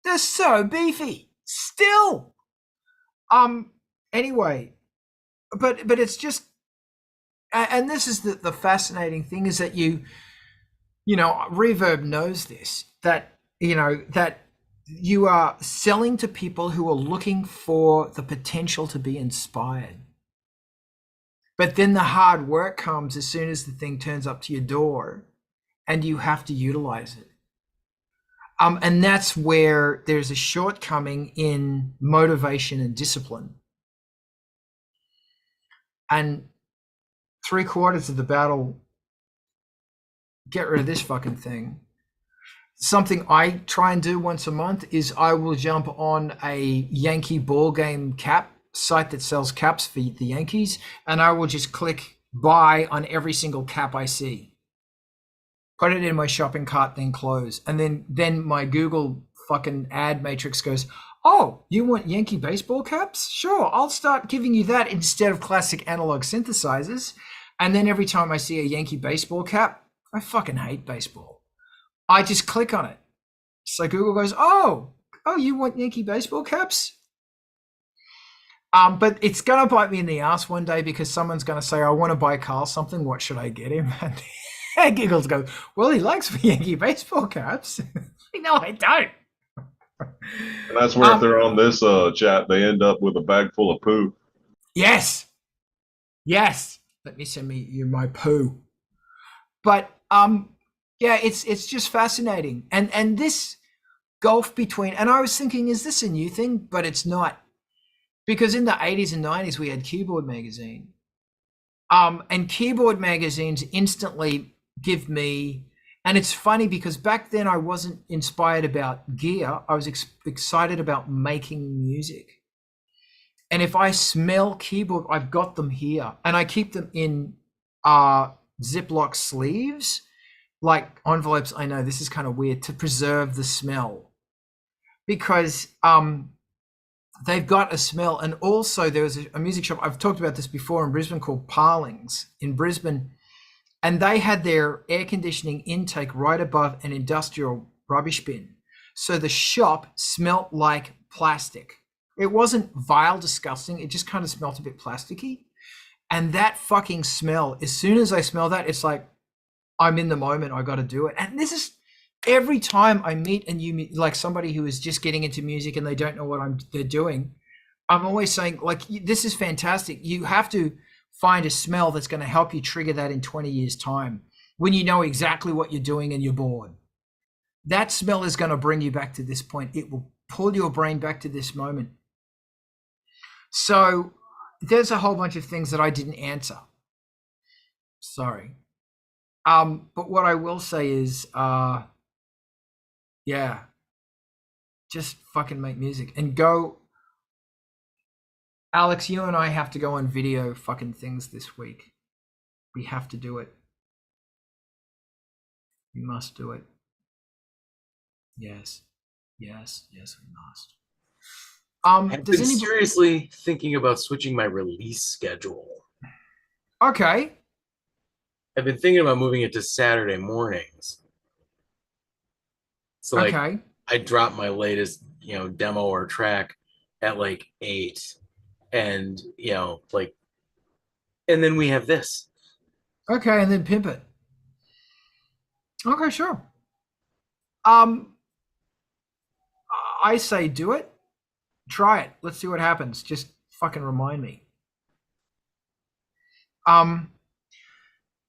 They're so beefy. Still. Anyway, but it's just, and this is the fascinating thing is that you know, Reverb knows this, that, you know, that you are selling to people who are looking for the potential to be inspired. But then the hard work comes as soon as the thing turns up to your door and you have to utilize it. And that's where there's a shortcoming in motivation and discipline. And 3/4 of the battle, get rid of this fucking thing. Something I try and do once a month is I will jump on a Yankee ball game cap site that sells caps for the Yankees, and I will just click buy on every single cap I see. Put it in my shopping cart, then close. And then my Google fucking ad matrix goes, oh, you want Yankee baseball caps? Sure, I'll start giving you that instead of classic analog synthesizers. And then every time I see a Yankee baseball cap, I fucking hate baseball. I just click on it. So Google goes, oh, you want Yankee baseball caps? But it's going to bite me in the ass one day because someone's going to say, I want to buy Carl something. What should I get him? And Giggles goes, well, he likes Yankee baseball caps. No, I don't. And that's where if they're on this chat, they end up with a bag full of poo. Yes. Let me send you my poo. But yeah, it's just fascinating. And this gulf between, and I was thinking, is this a new thing? But it's not. Because in the 80s and 90s, we had Keyboard Magazine. And Keyboard Magazines instantly give me, and it's funny because back then I wasn't inspired about gear. I was excited about making music. And if I smell keyboard, I've got them here. And I keep them in Ziploc sleeves, like envelopes. I know this is kind of weird, to preserve the smell. Because they've got a smell. And also there was a music shop, I've talked about this before, in Brisbane called Parlings in Brisbane. And they had their air conditioning intake right above an industrial rubbish bin. So the shop smelt like plastic. It wasn't vile, disgusting. It just kind of smelt a bit plasticky. And that fucking smell, as soon as I smell that, it's like, I'm in the moment. I got to do it. And this is every time I meet a new, like somebody who is just getting into music and they don't know what they're doing. I'm always saying, like, this is fantastic. You have to find a smell that's going to help you trigger that in 20 years' time when you know exactly what you're doing and you're bored. That smell is going to bring you back to this point. It will pull your brain back to this moment. So there's a whole bunch of things that I didn't answer. Sorry. But what I will say is, yeah, just fucking make music and go. Alex, you and I have to go on video fucking things this week. We have to do it. We must do it. Yes, we must. I've been seriously thinking about switching my release schedule. Okay. I've been thinking about moving it to Saturday mornings. So like, okay. I drop my latest, demo or track at like 8, and like, and then we have this. Okay, and then pimp it. Okay, sure. I say do it. Try it. Let's see what happens. Just fucking remind me.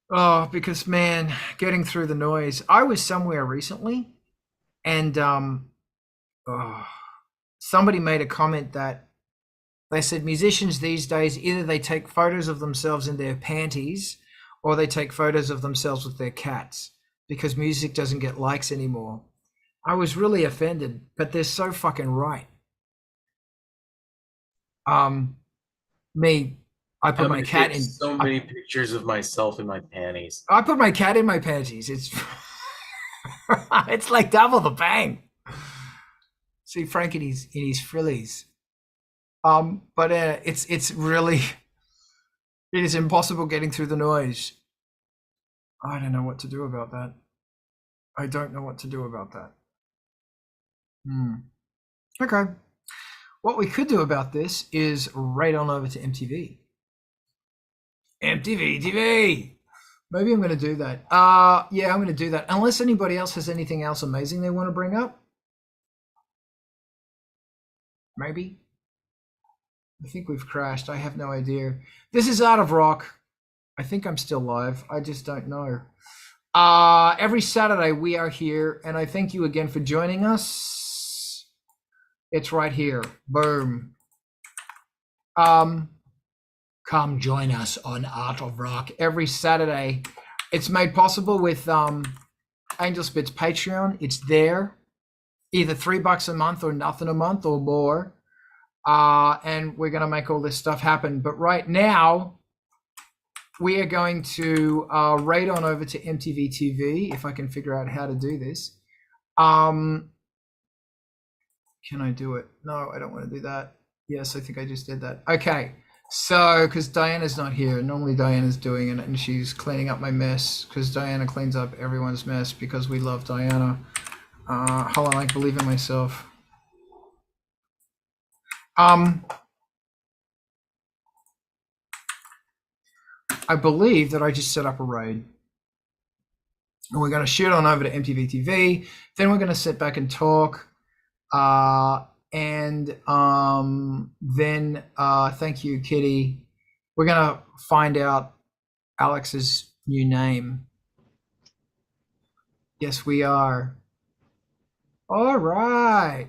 Because man, getting through the noise. I was somewhere recently and somebody made a comment that they said musicians these days, either they take photos of themselves in their panties or they take photos of themselves with their cats because music doesn't get likes anymore. I was really offended, but they're so fucking right. I put my cat in so many pictures of myself in my panties. I put my cat in my panties. It's It's like double the bang. See Frank in his frillies. But it's really, it is impossible getting through the noise. I don't know what to do about that. I don't know what to do about that. Okay. What we could do about this is raid on over to MTV. MTV TV. Maybe I'm going to do that. Yeah, I'm going to do that. Unless anybody else has anything else amazing they want to bring up. Maybe. I think we've crashed. I have no idea. This is Art of Rock. I think I'm still live. I just don't know. Every Saturday we are here, and I thank you again for joining us. It's right here. Boom. Come join us on Art of Rock every Saturday. It's made possible with Angelspit's Patreon. It's there, either $3 a month or nothing a month or more. And we're going to make all this stuff happen. But right now, we are going to raid on over to MTV TV, if I can figure out how to do this. Can I do it? No, I don't want to do that. Yes, I think I just did that. Okay. So, because Diana's not here, normally Diana's doing it, and she's cleaning up my mess, because Diana cleans up everyone's mess, because we love Diana. Hold on, I believe in myself. I believe that I just set up a raid. And we're going to shoot on over to MTV TV. Then we're going to sit back and talk. Then thank you, Kitty. We're going to find out Alex's new name. Yes, we are. All right.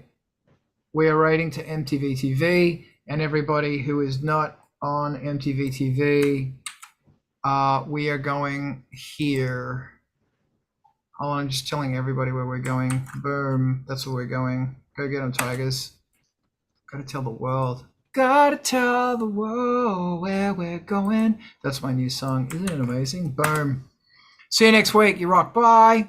We are raiding to MTV TV, and everybody who is not on MTV TV, we are going here. Hold on, I'm just telling everybody where we're going. Boom, that's where we're going. Go get them, Tigers. Gotta tell the world. Gotta tell the world where we're going. That's my new song. Isn't it amazing? Boom. See you next week. You rock. Bye.